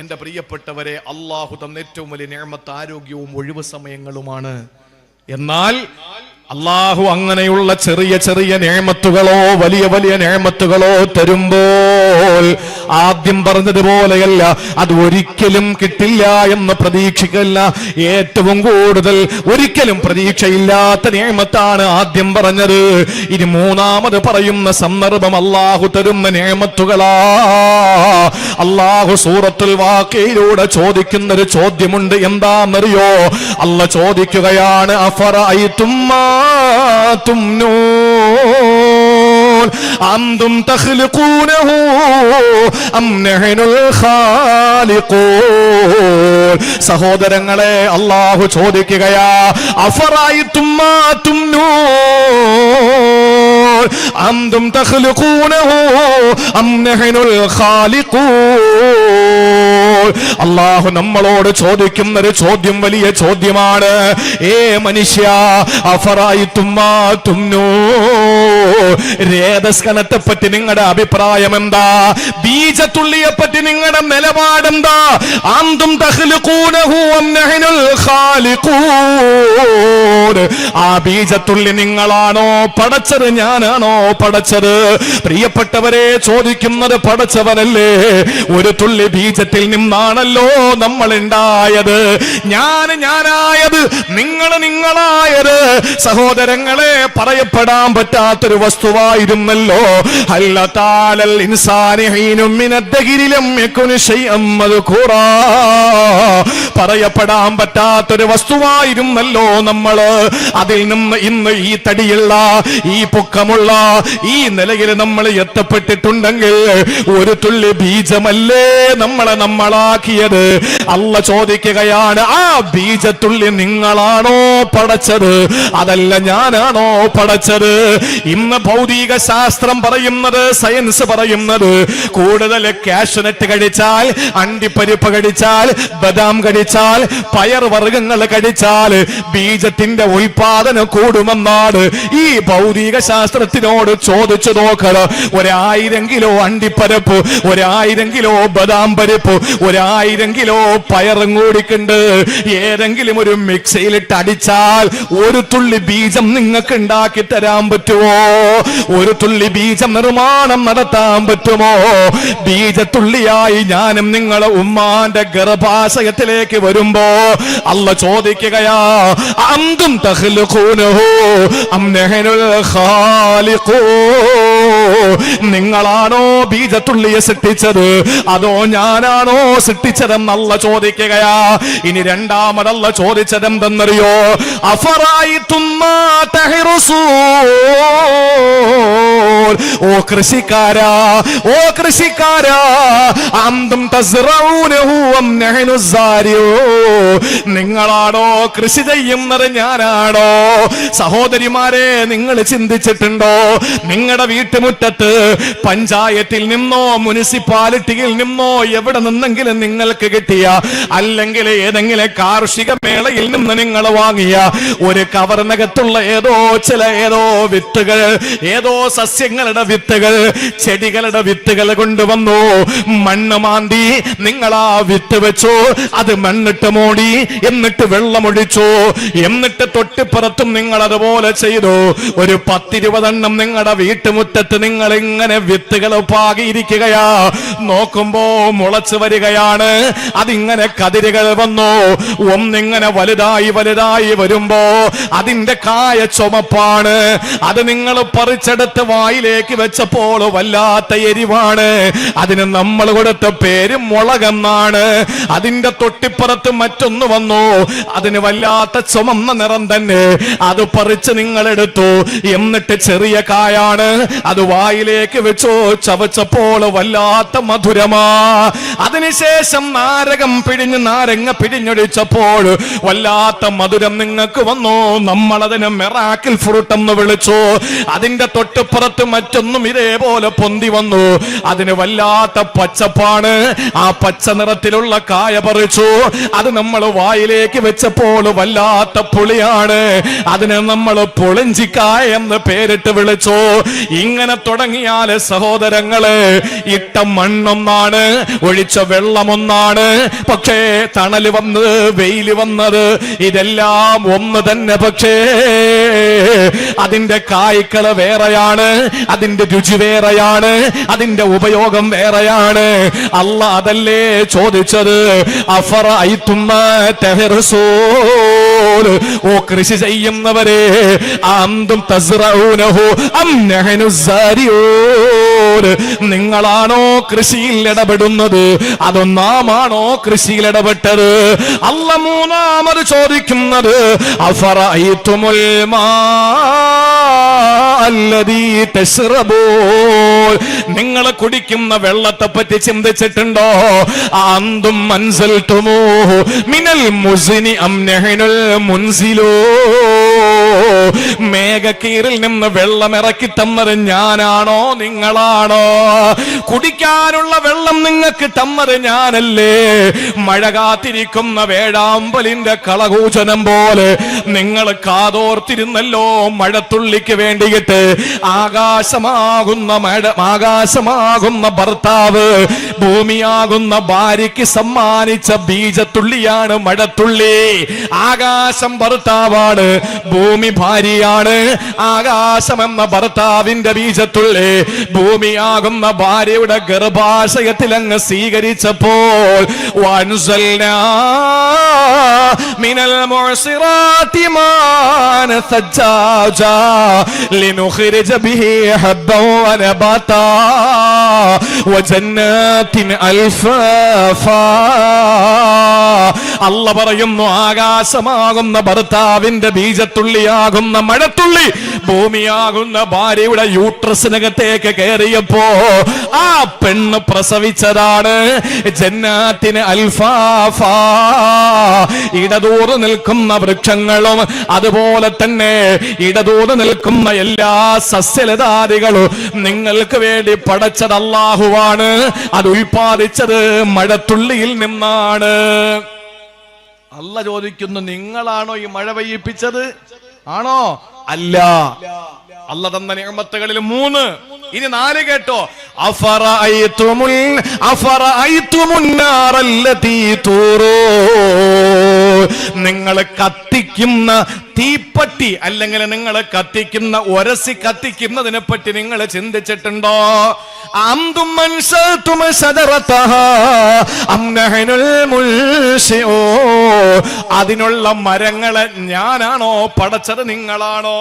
എൻ്റെ പ്രിയപ്പെട്ടവരെ, അള്ളാഹു തന്ന ഏറ്റവും വലിയ നിഅമത്ത് ആരോഗ്യവും ഒഴിവ് സമയങ്ങളുമാണ്. എന്നാൽ അള്ളാഹു അങ്ങനെയുള്ള ചെറിയ ചെറിയ നിഅമത്തുകളോ വലിയ വലിയ നിഅമത്തുകളോ തരുമ്പോൾ ആദ്യം പറഞ്ഞതുപോലെയല്ല, അത് ഒരിക്കലും കിട്ടില്ല എന്ന് പ്രതീക്ഷിക്കല്ല. ഏറ്റവും കൂടുതൽ ഒരിക്കലും പ്രതീക്ഷയില്ലാത്ത നിഅമത്താണ് ആദ്യം പറഞ്ഞത്. ഇനി മൂന്നാമത് പറയുന്ന സന്ദർഭം അള്ളാഹു തരുന്ന നിഅമത്തുകളാ. അള്ളാഹു സൂറത്തുൽ വാഖിയയിലൂടെ ചോദിക്കുന്നൊരു ചോദ്യമുണ്ട്. എന്താണെന്നറിയോ? അള്ളാഹ് ചോദിക്കുകയാണ്, അഫറഅയ്തും മാ തുംനൂൻ അൻതും തഖ്ലുഖൂനഹു അം നഹ്നുൽ ഖാലിഖൂൻ. സഹോദരങ്ങളെ, അല്ലാഹു ചോദിക്കുകയാ, അഫറഅയ്തും മാ തുംനൂൻ അൻതും തഖ്ലുഖൂനഹു അം നഹ്നുൽ ഖാലിഖൂൻ. അല്ലാഹു നമ്മളോട് ചോദിക്കുന്ന ഒരു ചോദ്യം വലിയ ചോദ്യമാണ്. ഏ മനുഷ്യ, അഫറഅയ്തും മാ തുംനൂൻ, രേതസ്കണത്തെ പറ്റി നിങ്ങളുടെ അഭിപ്രായം എന്താ? ബീജത്തുള്ളിയെ പറ്റി നിങ്ങളുടെ നിലപാടെന്താ? അൻതും തഖ്ലുഖൂനഹു അം നഹ്നുൽ ഖാലിഖൂൻ. ആ ബീജത്തുള്ളി നിങ്ങളാണോ പടച്ചത്, ഞാനാണോ പടച്ചത്? പ്രിയപ്പെട്ടവരെ, ചോദിക്കുന്നത് പടച്ചവനല്ലേ? ഒരു തുള്ളി ബീജത്തിൽ നിന്നാണല്ലോ നമ്മൾ ഉണ്ടായത്. ഞാനായത്, നിങ്ങളായത്. സഹോദരങ്ങളെ, പറയപ്പെടാൻ പറ്റാത്തൊരു വസ്തുവായിരുന്നല്ലോ. ഹല്ലതാലൽ ഇൻസാനി ഹീനും മിനദ്ദഹിരി ലം യകുൻ ശൈഅൻ മദ്കൂറാ. പറയപ്പെടാൻ പറ്റാത്തൊരു വസ്തുവായിരുന്നല്ലോ നമ്മൾ. അതിൽ നിന്ന് ഇന്ന് ഈ തടിയുള്ള, ഈ പൊക്കമുള്ള, ഈ നിലയിൽ നമ്മൾ എത്തപ്പെട്ടിട്ടുണ്ടെങ്കിൽ ഒരു തുള്ളി ബീജമല്ലേ നമ്മളാക്കിയത്? അല്ലാഹ് ചോദിക്കുകയാണ്, ആ ബീജത്തുള്ളി നിങ്ങളാണോ പടച്ചത്, അതല്ല ഞാനാണോ പടച്ചത്? ഇന്ന് ഭൗതിക ശാസ്ത്രം പറയുന്നത്, സയൻസ് പറയുന്നത്, കൂടുതൽ കാഷ്നട്ട് കഴിച്ചാൽ, അണ്ടിപ്പരിപ്പ് കഴിച്ചാൽ, ബദാം കഴിച്ചാൽ, പയർ വർഗ്ഗങ്ങൾ കഴിച്ചാൽ ബീജത്തിന്റെ ഉൽപാദനം കൂടുമെന്നാണ്. ഈ ഭൗതിക ശാസ്ത്രത്തിനോട് ചോദിച്ചു നോക്കണം. 1000 കിലോ അണ്ടിപ്പരിപ്പ്, 1000 കിലോ ബദാം പരിപ്പ്, 1000 കിലോ പയറും കൂടിക്കുണ്ട് ഏതെങ്കിലും ഒരു മിക്സിയിലിട്ട് അടിച്ചാൽ ഒരു തുള്ളി ബീജം നിങ്ങൾക്ക് ഉണ്ടാക്കി തരാൻ പറ്റുമോ? ഒരു തുള്ളി ബീജം നിർമ്മാണം നടത്താൻ പറ്റുമോ? ബീജത്തുള്ളിയായി ഞാനും നിങ്ങളെ ഉമ്മാന്റെ ഗർഭാശയത്തിലേക്ക് വരുമ്പോ അല്ലാഹ് ചോദിക്കുകയാ, അൻതും തഖ്ലുഖൂനഹു അം നഹ്നുൽ ഖാലിഖൂൻ. നിങ്ങളാണോ ബീജത്തുള്ളിയെ സൃഷ്ടിച്ചത്, അതോ ഞാനാണോ സൃഷ്ടിച്ചതെന്ന് അല്ലാഹ് ചോദിക്കുകയാ. ഇനി രണ്ടാമത് അല്ലാഹ് ചോദിച്ചത് എന്തെന്നറിയോ? അഫറഅയ്തും മാ തഹ്റുസൂൻ. ഓ കൃഷിക്കാരാ, ഓ കൃഷിക്കാരാ, അൻതും തസ്റഊനഹു അം നഹ്നു സാരിഊൻ. നിങ്ങളാണോ കൃഷി ചെയ്യുന്നത്, ഞാനാണോ? സഹോദരിമാരെ, നിങ്ങൾ ചിന്തിച്ചിട്ടുണ്ടോ? നിങ്ങളുടെ വീട്ടുമുറ്റത്ത് പഞ്ചായത്തിൽ നിന്നോ മുനിസിപ്പാലിറ്റിയിൽ നിന്നോ എവിടെ നിന്നെങ്കിലും നിങ്ങൾക്ക് കിട്ടിയ, അല്ലെങ്കിൽ ഏതെങ്കിലും കാർഷിക മേളയിൽ നിന്ന് നിങ്ങൾ വാങ്ങിയ ഒരു കവറിനകത്തുള്ള ഏതോ വിത്തുകൾ, ഏതോ സസ്യങ്ങളുടെ വിത്തുകൾ, ചെടികളുടെ വിത്തുകൾ കൊണ്ടുവന്നു മണ്ണ് മാന്തി നിങ്ങൾ ആ വിത്ത് വെച്ചു, അത് മണ്ണിട്ട് മൂടി, എന്നിട്ട് വെള്ളമൊഴിച്ചു, എന്നിട്ട് തൊട്ടിപ്പുറത്തും നിങ്ങൾ അതുപോലെ ചെയ്തു. ഒരു 10-20 നിങ്ങളുടെ വീട്ടുമുറ്റത്ത് നിങ്ങൾ ഇങ്ങനെ വിത്തുകൾ പാകിയിരിക്കുകയാ. നോക്കുമ്പോ മുളച്ചു വരികയാണ്. അതിങ്ങനെ കതിരുകൾ വന്നു. ഒന്നിങ്ങനെ വലുതായി വരുമ്പോ അതിന്റെ കായ ചുമപ്പാണ്. അത് നിങ്ങൾ പറിച്ചെടുത്ത് വായിലേക്ക് വെച്ചപ്പോൾ വല്ലാത്ത എരിവാണ്. അതിന് നമ്മൾ കൊടുത്ത പേര് മുളകെന്നാണ്. അതിന്റെ തൊട്ടിപ്പുറത്ത് മറ്റൊന്ന് വന്നു. അതിന് വല്ലാത്ത ചുമന്ന നിറം തന്നെ. അത് പറിച്ച് നിങ്ങൾ എടുത്തു. എന്നിട്ട് ചെറിയ കായാണ്. അത് വായിലേക്ക് വെച്ചോ, ചവച്ചപ്പോൾ വല്ലാത്ത മധുരമാ. അതിനുശേഷം നാരങ്ങ പിഴിഞ്ഞൊഴിച്ചപ്പോൾ വല്ലാത്ത മധുരം നിങ്ങൾക്ക് വന്നു. നമ്മളതിനെ മിറാക്കിൾ ഫ്രൂട്ട് എന്ന് വിളിച്ചു. അതിന്റെ തൊട്ടുപുറത്ത് മറ്റൊന്നും ഇതേപോലെ പൊന്തി വന്നു. അതിന് വല്ലാത്ത പച്ചപ്പാണ്. ആ പച്ച നിറത്തിലുള്ള കായ പറിച്ചു. അത് നമ്മൾ വായിലേക്ക് വെച്ചപ്പോൾ വല്ലാത്ത പുളിയാണ്. അതിനെ നമ്മൾ പുളിഞ്ചിക്കായ എന്ന് പേരിട്ട് വിളിച്ചു. ഇങ്ങനെ തുടങ്ങിയാല് സഹോദരങ്ങളെ, ഇട്ട മണ്ണൊന്നാണ്, ഒഴിച്ച വെള്ളമൊന്നാണ്. ഒന്നാണ്, പക്ഷേ തണല് വന്നത് വെയില് വന്നത് ഇതെല്ലാം ഒന്ന് തന്നെ. പക്ഷേ അതിന്റെ കായ്ക്കള് വേറെയാണ്, അതിന്റെ രുചി വേറെയാണ്, അതിന്റെ ഉപയോഗം വേറെയാണ്. അല്ലാഹ് അതല്ലേ ചോദിച്ചത്, അഫറഅയ്തും മാ തഹ്റസൂൻ, ഓ കൃഷി ചെയ്യുന്നവരെ, അന്തും തസ്റഊനഹു അം നഹ്നു സാരിഊൻ, നിങ്ങളാണോ കൃഷിയിൽ ഇടപെടുന്നത് അതോ നാമാണോ കൃഷിയിൽ ഇടപെട്ടത്? അല്ലാഹ് മൂന്നാമത് ചോദിക്കുന്നത്, അഫറഅയ്തുമുൽ മാ അല്ലദീ തശ്റബൂൻ, നിങ്ങൾ കുടിക്കുന്ന വെള്ളത്തെ പറ്റി ചിന്തിച്ചിട്ടുണ്ടോ? അന്തും അൻസൽതുമൂഹു മിനൽ മുസ്നി അം നഹ്നുൽ മുൻസിലൂ, മേഘക്കീറിൽ നിന്ന് വെള്ളം ഇറക്കി തന്നത് ഞാനാണോ നിങ്ങളാണോ? കുടിക്കാനുള്ള വെള്ളം നിങ്ങൾക്ക് തന്നത് ഞാനല്ലേ? മഴ കാത്തിരിക്കുന്ന വേഴാമ്പലിന്റെ കളകൂചനം പോലെ നിങ്ങൾ കാതോർത്തിരുന്നല്ലോ മഴത്തുള്ളിക്ക് വേണ്ടിയിട്ട്. ആകാശമാകുന്ന ഭർത്താവ് ഭൂമിയാകുന്ന ഭാര്യയ്ക്ക് സമ്മാനിച്ച ബീജത്തുള്ളിയാണ് മഴത്തുള്ളി. ആകാശം ഭർത്താവാണ്, ഭൂമി ഭാര്യയാണ്. ആകാശം എന്ന ഭർത്താവിന്റെ ബീജത്തുള്ളി ഭൂമിയാകുന്ന ഭാര്യയുടെ ഗർഭാശയത്തിൽ അങ്ങ് സ്വീകരിച്ചപ്പോൾ, വൻസൽനാ മിനൽ മുഅ്സിറാതി മാൻ സജ്ജാജാ ലിനുഖ്രിജ ബിഹി ഹബ്ബൻ വനബാതാ വജന്നാത്തിൻ അൽഫാഫാ. അല്ലാഹ് പറയുന്നു, ആകാശമാകുന്ന ഭർത്താവിന്റെ ബീജത്തുള്ളിയാകുന്ന മഴത്തുള്ളി ഭൂമിയാകുന്ന ഭാര്യയുടെ യൂട്രസിനകത്തേക്ക് കയറിയപ്പോ ആ പെണ്ണ് പ്രസവിച്ചതാണ് ജന്നാത്തിന് അൽഫാഫാ, ഇടതൂർന്ന് നിൽക്കുന്ന വൃക്ഷങ്ങളും അതുപോലെ തന്നെ ഇടതൂർന്ന് നിൽക്കുന്ന എല്ലാ സസ്യലതാദികളും നിങ്ങൾക്ക് വേണ്ടി പടച്ചത് അല്ലാഹുവാണ്. അത് ഉൽപ്പാദിച്ചത് മഴത്തുള്ളിയിൽ നിന്നാണ്. അല്ലാഹ് ചോദിക്കുന്നു, നിങ്ങളാണോ ഈ മഴ പെയ്യിപ്പിച്ചത്? ആണോ? അല്ല. അല്ലാഹ് തന്ന നിഅമത്തുകളിൽ 3, ഇനി 4 കേട്ടോ. അഫറഅയ്തുമുൻ നാറല്ലതീ തൂറൂ, നിങ്ങൾ കത്തിക്കുന്ന തീപ്പട്ടി അല്ലെങ്കിൽ നിങ്ങൾ കത്തിക്കുന്ന ഉരസി കത്തിക്കുന്നതിനെ പറ്റി നിങ്ങൾ ചിന്തിച്ചിട്ടുണ്ടോ? അന്തും മൻസൽതും ശജറതഹാ അം നഹ്നുൽ മുൻശിഊ, അതിനുള്ള മരങ്ങളെ ഞാനാണോ പടച്ചത് നിങ്ങളാണോ?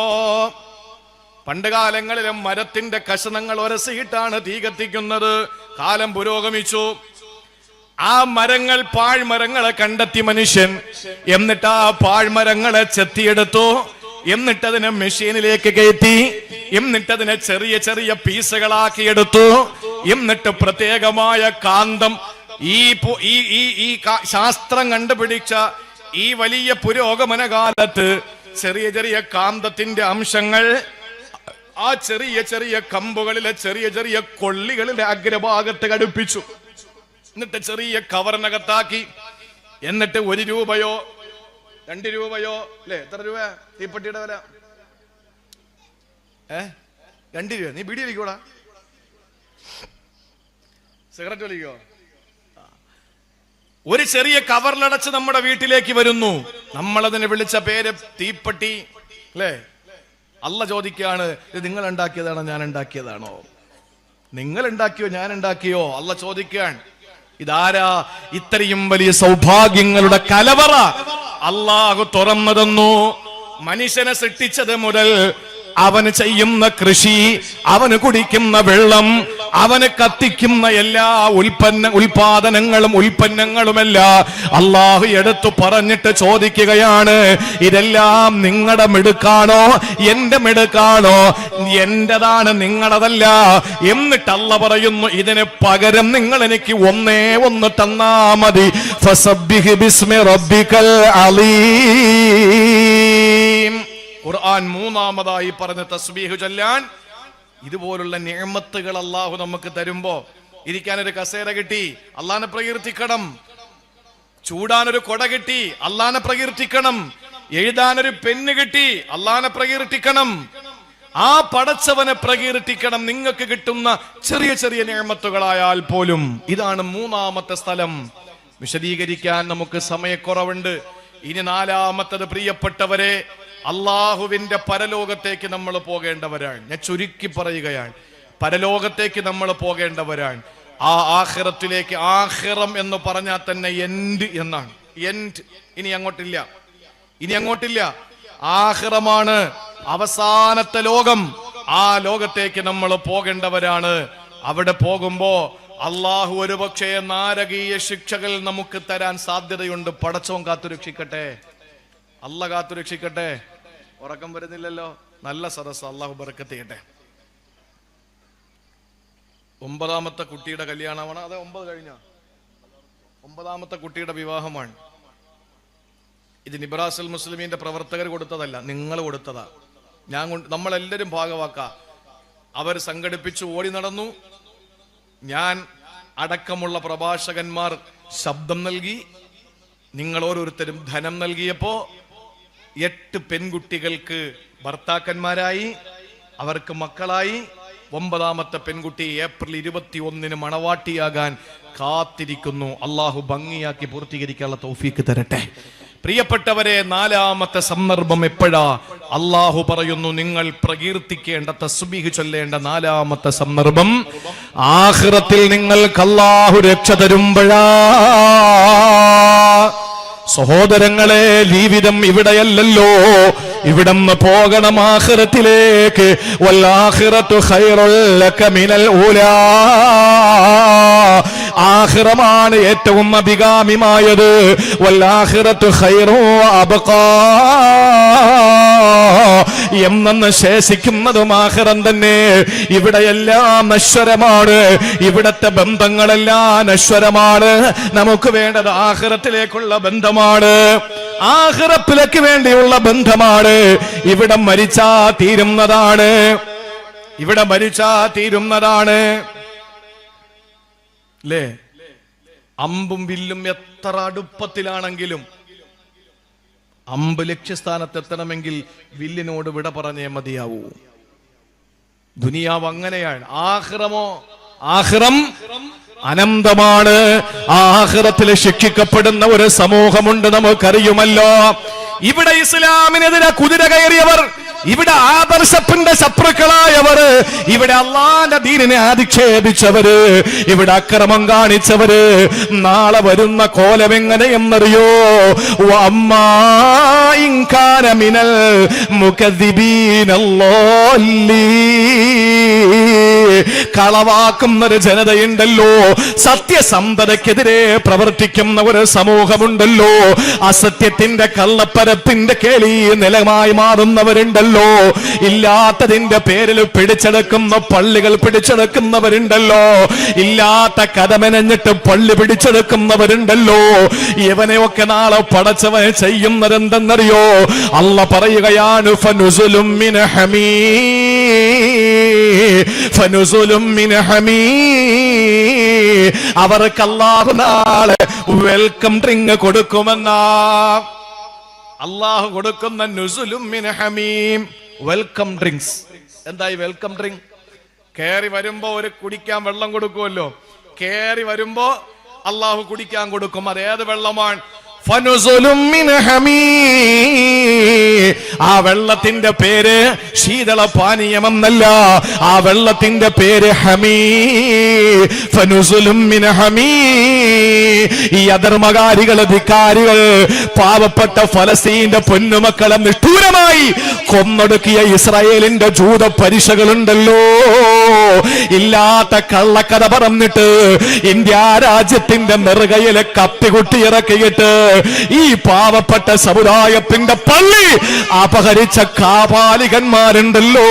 പണ്ട് കാലങ്ങളിലും മരത്തിന്റെ കഷണങ്ങൾ ഉരസിയിട്ടാണ് തീ കത്തിക്കുന്നത്. കാലം പുരോഗമിച്ചു, ആ മരങ്ങൾ പാഴ്മരങ്ങളെ കണ്ടെത്തി മനുഷ്യൻ. എന്നിട്ട് ആ പാഴ്മരങ്ങളെ ചെത്തിയെടുത്തു, എന്നിട്ടതിനെ മെഷീനിലേക്ക് കയറ്റി, എന്നിട്ടതിനെ ചെറിയ ചെറിയ പീസുകളാക്കിയെടുത്തു, എന്നിട്ട് പ്രത്യേകമായ കാന്തം, ഈ ശാസ്ത്രം കണ്ടുപിടിച്ച ഈ വലിയ പുരോഗമന കാലത്ത് ചെറിയ ചെറിയ കാന്തത്തിന്റെ അംശങ്ങൾ ആ ചെറിയ ചെറിയ കമ്പുകളിലെ ചെറിയ ചെറിയ കൊള്ളികളിലെ അഗ്രഭാഗത്ത് ഘടിപ്പിച്ചു. എന്നിട്ട് ചെറിയ കവറിനകത്താക്കി. എന്നിട്ട് 1 രൂപയോ 2 രൂപയോ അല്ലെ, എത്ര രൂപ തീപ്പെട്ടിയുടെ വില? 2 രൂപ. നീ ബീഡി വലിക്കോടാ, സിഗരറ്റ് വലിക്കോ? ഒരു ചെറിയ കവറിലടച്ച് നമ്മുടെ വീട്ടിലേക്ക് വരുന്നു. നമ്മളതിനെ വിളിച്ച പേര് തീപ്പെട്ടി അല്ലേ? അല്ലാഹ് ചോദിക്കുകയാണ്, ഇത് നിങ്ങൾ ഉണ്ടാക്കിയതാണോ ഞാൻ ഉണ്ടാക്കിയതാണോ? നിങ്ങൾ ഉണ്ടാക്കിയോ ഞാൻ ഉണ്ടാക്കിയോ? അല്ലാഹ് ചോദിക്കാൻ. ഇതാരാ? ഇത്രയും വലിയ സൗഭാഗ്യങ്ങളുടെ കലവറ അല്ലാഹു തുറന്നു തന്നു. മനുഷ്യനെ സൃഷ്ടിച്ചത് മുതൽ അവന് ചെയ്യുന്ന കൃഷി, അവന് കുടിക്കുന്ന വെള്ളം, അവന് കത്തിക്കുന്ന എല്ലാ ഉൽപ്പന്നങ്ങളുമെല്ലാം അല്ലാഹു എടുത്തു പറഞ്ഞിട്ട് ചോദിക്കുകയാണ്, ഇതെല്ലാം നിങ്ങളുടെ മിടുക്കാണോ എന്റെ മിടുക്കാണോ? എന്റേതാണ്, നിങ്ങളതല്ല. എന്നിട്ട് അല്ലാഹു പറയുന്നു, ഇതിന് പകരം നിങ്ങൾ എനിക്ക് ഒന്നേ ഒന്ന് തന്നാ മതി. ഫസബ്ബിഹ് ബിസ്മി റബ്ബിക്കൽ അലീം. ഖുർആൻ 3-മതായി പറഞ്ഞ തസ്ബീഹ് ചൊല്ലാൻ. ഇതുപോലുള്ള നിഅമത്തുകൾ അല്ലാഹു നമുക്ക് തരുമ്പോ ഇരിക്കാനൊരു കസേര കിട്ടി, അല്ലാഹനെ പ്രകീർത്തിക്കണം. ചൂടാനൊരു കൊട കിട്ടി, അല്ലാഹനെ പ്രകീർത്തിക്കണം. എഴുതാനൊരു പെണ്ണ് കിട്ടി, അല്ലാഹനെ പ്രകീർത്തിക്കണം. ആ പടച്ചവനെ പ്രകീർത്തിക്കണം. നിങ്ങൾക്ക് കിട്ടുന്ന ചെറിയ ചെറിയ നിഅമത്തുകളായാൽ പോലും. ഇതാണ് 3-മത്തെ സ്ഥലം. വിശദീകരിക്കാൻ നമുക്ക് സമയക്കുറവുണ്ട്. ഇനി നാലാമത്തത്, പ്രിയപ്പെട്ടവരെ, അള്ളാഹുവിന്റെ പരലോകത്തേക്ക് നമ്മൾ പോകേണ്ടവരാണ്. ഞാൻ ചുരുക്കി പറയുകയാണ്, പരലോകത്തേക്ക് നമ്മൾ പോകേണ്ടവരാണ്. ആ ആഖിറത്തിലേക്ക്, ആഖിറം എന്ന് പറഞ്ഞാൽ തന്നെ എൻഡ് എന്നാണ്. എൻഡ്, ഇനി അങ്ങോട്ടില്ല. ആഖിറമാണ് അവസാനത്തെ ലോകം. ആ ലോകത്തേക്ക് നമ്മൾ പോകേണ്ടവരാണ്. അവിടെ പോകുമ്പോ അള്ളാഹു ഒരുപക്ഷെ നാരകീയ ശിക്ഷകൾ നമുക്ക് തരാൻ സാധ്യതയുണ്ട്. പടച്ചോൻ കാത്തുരക്ഷിക്കട്ടെ, അല്ല കാത്തുരക്ഷിക്കട്ടെ. ഉറക്കം വരുന്നില്ലല്ലോ, നല്ല സദസ്സ്, അള്ളാഹു ബർക്കത്ത് ചെയ്യട്ടെ. 9ാമത്തെ കുട്ടിയുടെ കല്യാണമാണ്. അതെ, 9 കഴിഞ്ഞ 9ാമത്തെ കുട്ടിയുടെ വിവാഹമാണ്. ഇത് നിബ്രാസുൽ മുസ്ലിമീന്റെ പ്രവർത്തകർ കൊടുത്തതല്ല, നിങ്ങൾ കൊടുത്തതാ. നമ്മളെല്ലാവരും ഭാഗവാക്ക. അവർ സംഘടിപ്പിച്ചു, ഓടി നടന്നു. ഞാൻ അടക്കമുള്ള പ്രഭാഷകന്മാർ ശബ്ദം നൽകി. നിങ്ങൾ ഓരോരുത്തരും ധനം നൽകിയപ്പോ 8 പെൺകുട്ടികൾക്ക് ഭർത്താക്കന്മാരായി, അവർക്ക് മക്കളായി. 9ാമത്തെ പെൺകുട്ടി ഏപ്രിൽ 21 മണവാട്ടിയാകാൻ കാത്തിരിക്കുന്നു. അള്ളാഹു ഭംഗിയാക്കി പൂർത്തീകരിക്കാനുള്ള തൗഫീക്ക് തരട്ടെ. പ്രിയപ്പെട്ടവരെ, 4ാമത്തെ സന്ദർഭം എപ്പോഴാ? അള്ളാഹു പറയുന്നു, നിങ്ങൾ പ്രകീർത്തിക്കേണ്ട, തസ്ബീഹ് ചൊല്ലേണ്ട 4ാമത്തെ സന്ദർഭം ആഖിറത്തിൽ നിങ്ങൾക്ക് അള്ളാഹു രക്ഷ തരുമ്പോഴാ. സഹോദരങ്ങളെ, ജീവിതം ഇവിടെയല്ലല്ലോ, ഇവിടന്ന് പോകണം ആഖിറത്തിലേക്ക്. വൽആഖിറതു ഖൈറുൽ ലക മിനൽ ഊലാ. ആഖിറമാണ് ഏറ്റവും അഭികാമ്യമായത്. വൽആഖിറതു ഖൈറു വഅബ്ഖാ. എന്നെന്ന് ശേഷിക്കുന്നതും ആഖിറം തന്നെ. ഇവിടെയെല്ലാം നശ്വരമാണ്, ഇവിടത്തെ ബന്ധങ്ങളെല്ലാം നശ്വരമാണ്. നമുക്ക് വേണ്ടത് ആഖിറത്തിലേക്കുള്ള ബന്ധമാണ്, ആഖിറത്തിലേക്ക് വേണ്ടിയുള്ള ബന്ധമാണ്. ഇവിടെ മരിച്ചാ തീരുന്നതാണ്. അല്ലേ? അമ്പും വില്ലും എത്ര അടുപ്പത്തിലാണെങ്കിലും അമ്പ് ലക്ഷ്യസ്ഥാനത്തെത്തണമെങ്കിൽ വില്ലിനോട് വിട പറഞ്ഞേ മതിയാവൂ. ദുനിയാവ് അങ്ങനെയാണ്. ആഖിറം അനന്തമാണ്. ആഖിറത്തിൽ ശിക്ഷിക്കപ്പെടുന്ന ഒരു സമൂഹമുണ്ട്, നമുക്കറിയുമല്ലോ. ഇവിടെ ഇസ്ലാമിനെതിരെ കുതിര കയറിയവർ, ഇവിടെ ആദർശത്തിന്റെ ശത്രുക്കളായവർ, ഇവിടെ അള്ളാന്റെ ദീനിനെ അധിക്ഷേപിച്ചവര്, ഇവിടെ അക്രമം കാണിച്ചവര്, നാളെ വരുന്ന കോലം എങ്ങനെയെന്നറിയോ? വഅമ്മാ ഇൻ കാന മിനൽ മുകദ്ദിബീനല്ലാല്ലീൻ. കളവാക്കുന്ന ഒരു ജനതയുണ്ടല്ലോ, സത്യസന്ധതയ്ക്കെതിരെ പ്രവർത്തിക്കുന്ന ഒരു സമൂഹമുണ്ടല്ലോ, അസത്യത്തിന്റെ കള്ളപ്പരപ്പിന്റെ കേളി നിലമായി മാറുന്നവരുണ്ടല്ലോ, ഇല്ലാത്തതിന്റെ പേരിൽ പിടിച്ചെടുക്കുന്ന പള്ളികൾ പിടിച്ചെടുക്കുന്നവരുണ്ടല്ലോ, ഇല്ലാത്ത കഥമെനഞ്ഞിട്ട് പള്ളി പിടിച്ചെടുക്കുന്നവരുണ്ടല്ലോ. ഇവനെയൊക്കെ നാളെ പടച്ചവൻ ചെയ്യുന്നതെന്തെന്നറിയോ? അല്ല പറയുകയാണ്, ഫനുസുലും മിൻ ഹമീം. അവർക്ക് അല്ലാഹു നാളെ വെൽക്കം ഡ്രിങ്ക് കൊടുക്കുമെന്നാ. അള്ളാഹു കൊടുക്കുന്ന നുസുലും മിൻ ഹമീം, വെൽക്കം ഡ്രിങ്ക്സ്. എന്തായി വെൽക്കം ഡ്രിങ്ക്? കേറി വരുമ്പോ ഒരു കുടിക്കാൻ വെള്ളം കൊടുക്കുമല്ലോ, കേറി വരുമ്പോ അള്ളാഹു കുടിക്കാൻ കൊടുക്കും. അതേത് വെള്ളമാണ്? ഫനുസുലും മിൻ ഹമീം. ആ വെള്ളത്തിന്റെ പേര് ശീതളപാനീയമെന്നല്ല, ആ വെള്ളത്തിന്റെ പേര് ഹമീം. ഫനുസുലും മിൻ ഹമീം. ഈ അധർമ്മകാരികൾ, ധിക്കാരികൾ, പാവപ്പെട്ട ഫലസ്തീന്റെ പൊന്നുമക്കളെ നിഷ്ഠൂരമായി കൊന്നൊടുക്കിയ ഇസ്രായേലിന്റെ ജൂത പരിശകളുണ്ടല്ലോ, ഇല്ലാത്ത കള്ളക്കഥ പറഞ്ഞിട്ട് ഇന്ത്യ രാജ്യത്തിന്റെ നെറുകയിലെ കത്തികുട്ടി ഇറക്കിയിട്ട് ഈ പാവപ്പെട്ട സമുദായത്തിന്റെ പള്ളി അപഹരിച്ച കാപാലികന്മാരുണ്ടല്ലോ,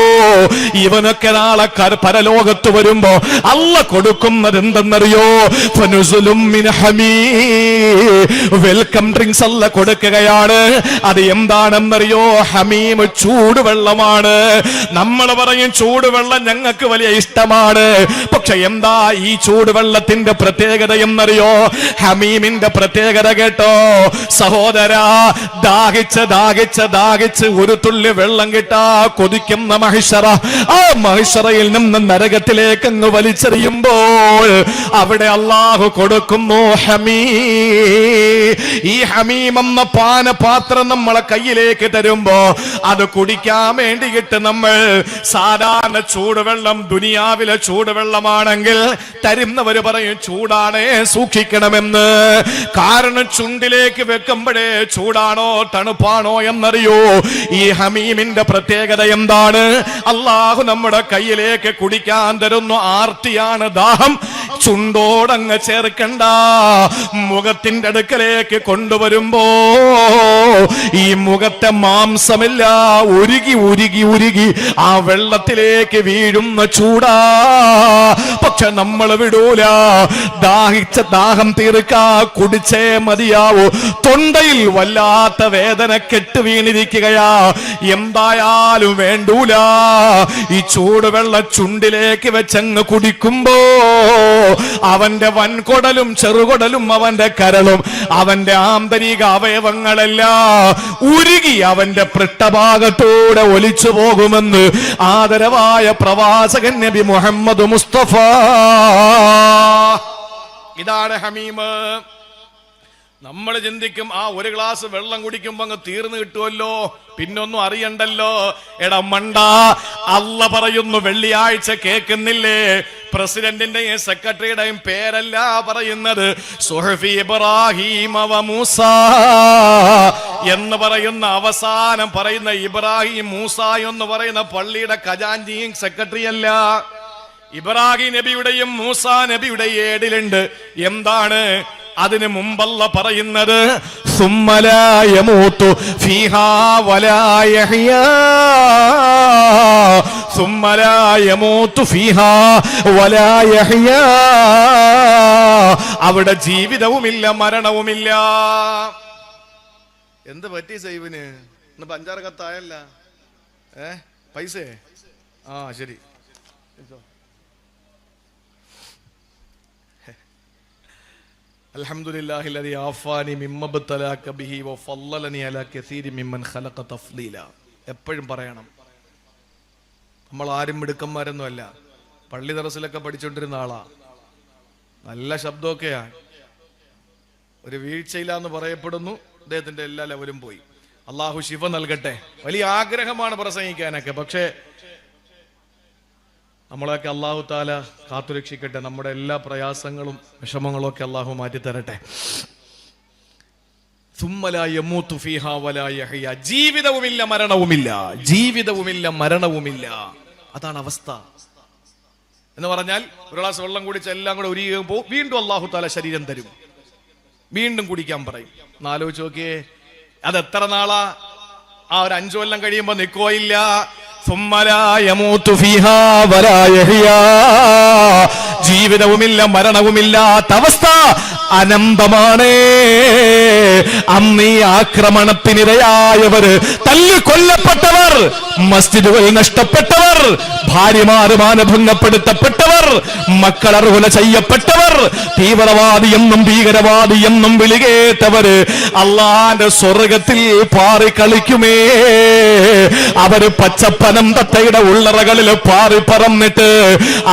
ഇവനൊക്കെ നാളെ പരലോകത്ത് വരുമ്പോ അല്ല കൊടുക്കുന്നത് എന്തെന്നറിയോ? ഫനുസുലും മിൻ ഹമീം, വെൽക്കം ഡ്രിങ്ക്സ് അല്ല കൊടുക്കുകയാണ്. അത് എന്താണെന്നറിയോ? ഹമീം, ചൂടുവെള്ളമാണ്. നമ്മൾ പറയും ചൂടുവെള്ളം ഞങ്ങൾക്ക് വലിയ ഇഷ്ടമാണ്, പക്ഷെ എന്താ ഈ ചൂടുവെള്ളത്തിന്റെ പ്രത്യേകത എന്നറിയോ? ഹമീമിന്റെ പ്രത്യേകത കേട്ടോ സഹോദരാ. ദാഹിച്ച് ഒരു തുള്ളി വെള്ളം കിട്ടാ കൊതിക്കുന്ന മഹിഷറ, ആ മഹിഷറയിൽ നിന്ന് നരകത്തിലേക്ക് അങ്ങ് വലിച്ചെറിയുമ്പോൾ അവിടെ അള്ളാഹു കൊടുക്കുന്നു ഹമീം. ഈ ഹമീം എന്ന പാനപാത്രം നമ്മളെ കയ്യിലേക്ക് തരുമ്പോ അത് കുടിക്കാൻ വേണ്ടിയിട്ട് നമ്മൾ സാധാരണ ചൂടുവെള്ളം, ദുനിയാവിലെ ചൂടുവെള്ളമാണെങ്കിൽ തരുന്നവര് പറയും ചൂടാണേ സൂക്ഷിക്കണമെന്ന്. കാരണം ചുണ്ടിലേക്ക് വെക്കുമ്പോഴേ ചൂടാണോ തണുപ്പാണോ എന്നറിയോ. ഈ ഹമീമിന്റെ പ്രത്യേകത എന്താണ്? അള്ളാഹു നമ്മുടെ കയ്യിലേക്ക് കുടിക്കാൻ തരുന്നു. ആർത്തിയാണ്, ദാഹം. ചുണ്ടോടങ്ങ് ചേർക്കണ്ട, മുഖത്തിന്റെ അടുക്കലേക്ക് കൊണ്ടുവരുമ്പോ ഈ മുഖത്തെ മാംസമില്ല ഉരുകി ഉരുകി ഉരുകി ആ വെള്ളത്തിലേക്ക് വീഴുന്ന ചൂടാ. പക്ഷെ നമ്മൾ വിടൂല. ദാഹം തീർക്കാ കുടിച്ചേ മതിയാവൂ. തൊണ്ടയിൽ വല്ലാത്ത വേദന കെട്ട് വീണിരിക്കുകയാ. എന്തായാലും വേണ്ടൂല. ഈ ചൂടുവെള്ള ചുണ്ടിലേക്ക് വെച്ചങ്ങ് കുടിക്കുമ്പോ അവന്റെ വൻകൊടലും ചെറുകൊടലും അവന്റെ കരളും അവന്റെ ആന്തരിക അവയവങ്ങളെല്ലാം ഉരുകി അവന്റെ പൃഷ്ഠഭാഗത്തൂടെ ഒലിച്ചു പോകുമെന്ന് ആദരവായ പ്രവാചകൻ നബി മുഹമ്മദ് മുസ്തഫ. ഇതാണ് ഹമീമ്. നമ്മൾ ചിന്തിക്കും ആ ഒരു ഗ്ലാസ് വെള്ളം കുടിക്കുമ്പോ അങ്ങ് തീർന്നു കിട്ടുമല്ലോ, പിന്നൊന്നും അറിയണ്ടല്ലോ. എടാ മണ്ട, അല്ല പറയുന്നു വെള്ളിയാഴ്ച കേൾക്കുന്നില്ലേ? പ്രസിഡന്റിന്റെയും സെക്രട്ടറിയുടെയും പേരല്ല പറയുന്നത്, സുഹഫി ഇബ്രാഹിം വ മൂസ എന്ന് പറയുന്ന അവസാനം പറയുന്ന ഇബ്രാഹിം മൂസ എന്ന് പറയുന്ന പള്ളിയുടെ ഖജാൻജിയും സെക്രട്ടറിയല്ല. ഇബ്രാഹിം നബിയുടെയും മൂസ നബിയുടെയും ഏടിലുണ്ട്. എന്താണ് അതിന് മുമ്പല്ല പറയുന്നത്? സുമ്മലാ യമൂതു ഫീഹാ വലാ യഹ്യാ, സുമ്മലാ യമൂതു ഫീഹാ വലാ യഹ്യാ. അവിടെ ജീവിതവുമില്ല മരണവുമില്ല. എന്ത് പറ്റി സൈബിന്? ഇന്ന് 5-6 കത്തായല്ല. പൈസ ശരി. അൽഹംദുലില്ലാഹില്ലദീ ആഫാനി മിമ്മ ബതലാക ബിഹി വഫല്ലലനി അലാ കസീരി മിമ്മൻ ഖലഖ തഫ്ളീല. എപ്പോഴും പറയണം, നമ്മൾ ആരും മിടുക്കന്മാരൊന്നുമല്ല. പള്ളി ദറസിലൊക്കെ പഠിച്ചുകൊണ്ടിരുന്ന ആളാ. നല്ല ശബ്ദമൊക്കെയാ. ഒരു വീഴ്ചയില്ലാന്ന് പറയപ്പെടുന്നു. അദ്ദേഹത്തിന്റെ എല്ലാ ലെവലും പോയി. അള്ളാഹു ശിഫ നൽകട്ടെ. വലിയ ആഗ്രഹമാണ് പ്രസംഗിക്കാനൊക്കെ. പക്ഷേ നമ്മളെയൊക്കെ അള്ളാഹു താല കാത്തുരക്ഷിക്കട്ടെ. നമ്മുടെ എല്ലാ പ്രയാസങ്ങളും വിഷമങ്ങളും ഒക്കെ അള്ളാഹു മാറ്റിത്തരട്ടെ. ജീവിതവുമില്ല മരണവുമില്ല, ജീവിതവുമില്ല മരണവുമില്ല. അതാണ് അവസ്ഥ. എന്ന് പറഞ്ഞാൽ ഒരു ഗ്ലാസ് വെള്ളം കുടിച്ച് എല്ലാം കൂടെ ഉരുകുമ്പോൾ വീണ്ടും അള്ളാഹു താല ശരീരം തരും, വീണ്ടും കുടിക്കാൻ പറയും. ആലോചിച്ച് നോക്കിയേ, അത് എത്ര നാളാ? ആ ഒരു 5 കൊല്ലം കഴിയുമ്പോ നിൽക്കോ ഇല്ല. ജീവിതവുമില്ല മരണവുമില്ലാത്ത അവസ്ഥ അനന്തമാണ്. അന്ന് ഈ ആക്രമണത്തിനിരയായവർ, തല്ലിക്കൊല്ലപ്പെട്ടവർ, മസ്ജിദുകൾ നഷ്ടപ്പെട്ടവർ, ഭാര്യമാർ മാനഭംഗപ്പെടുത്തപ്പെട്ടവർ, മക്കൾ അർഹുല ചെയ്യപ്പെട്ടവർ, തീവ്രവാദി എന്നും ഭീകരവാദി എന്നും വിളികേറ്റവര് അള്ളാന്റെ സ്വർഗത്തിൽ പാറി കളിക്കുമേ. അവര് പച്ചപ്പനം തത്തയുടെ ഉള്ളറകളിൽ പാറി പറന്നിട്ട്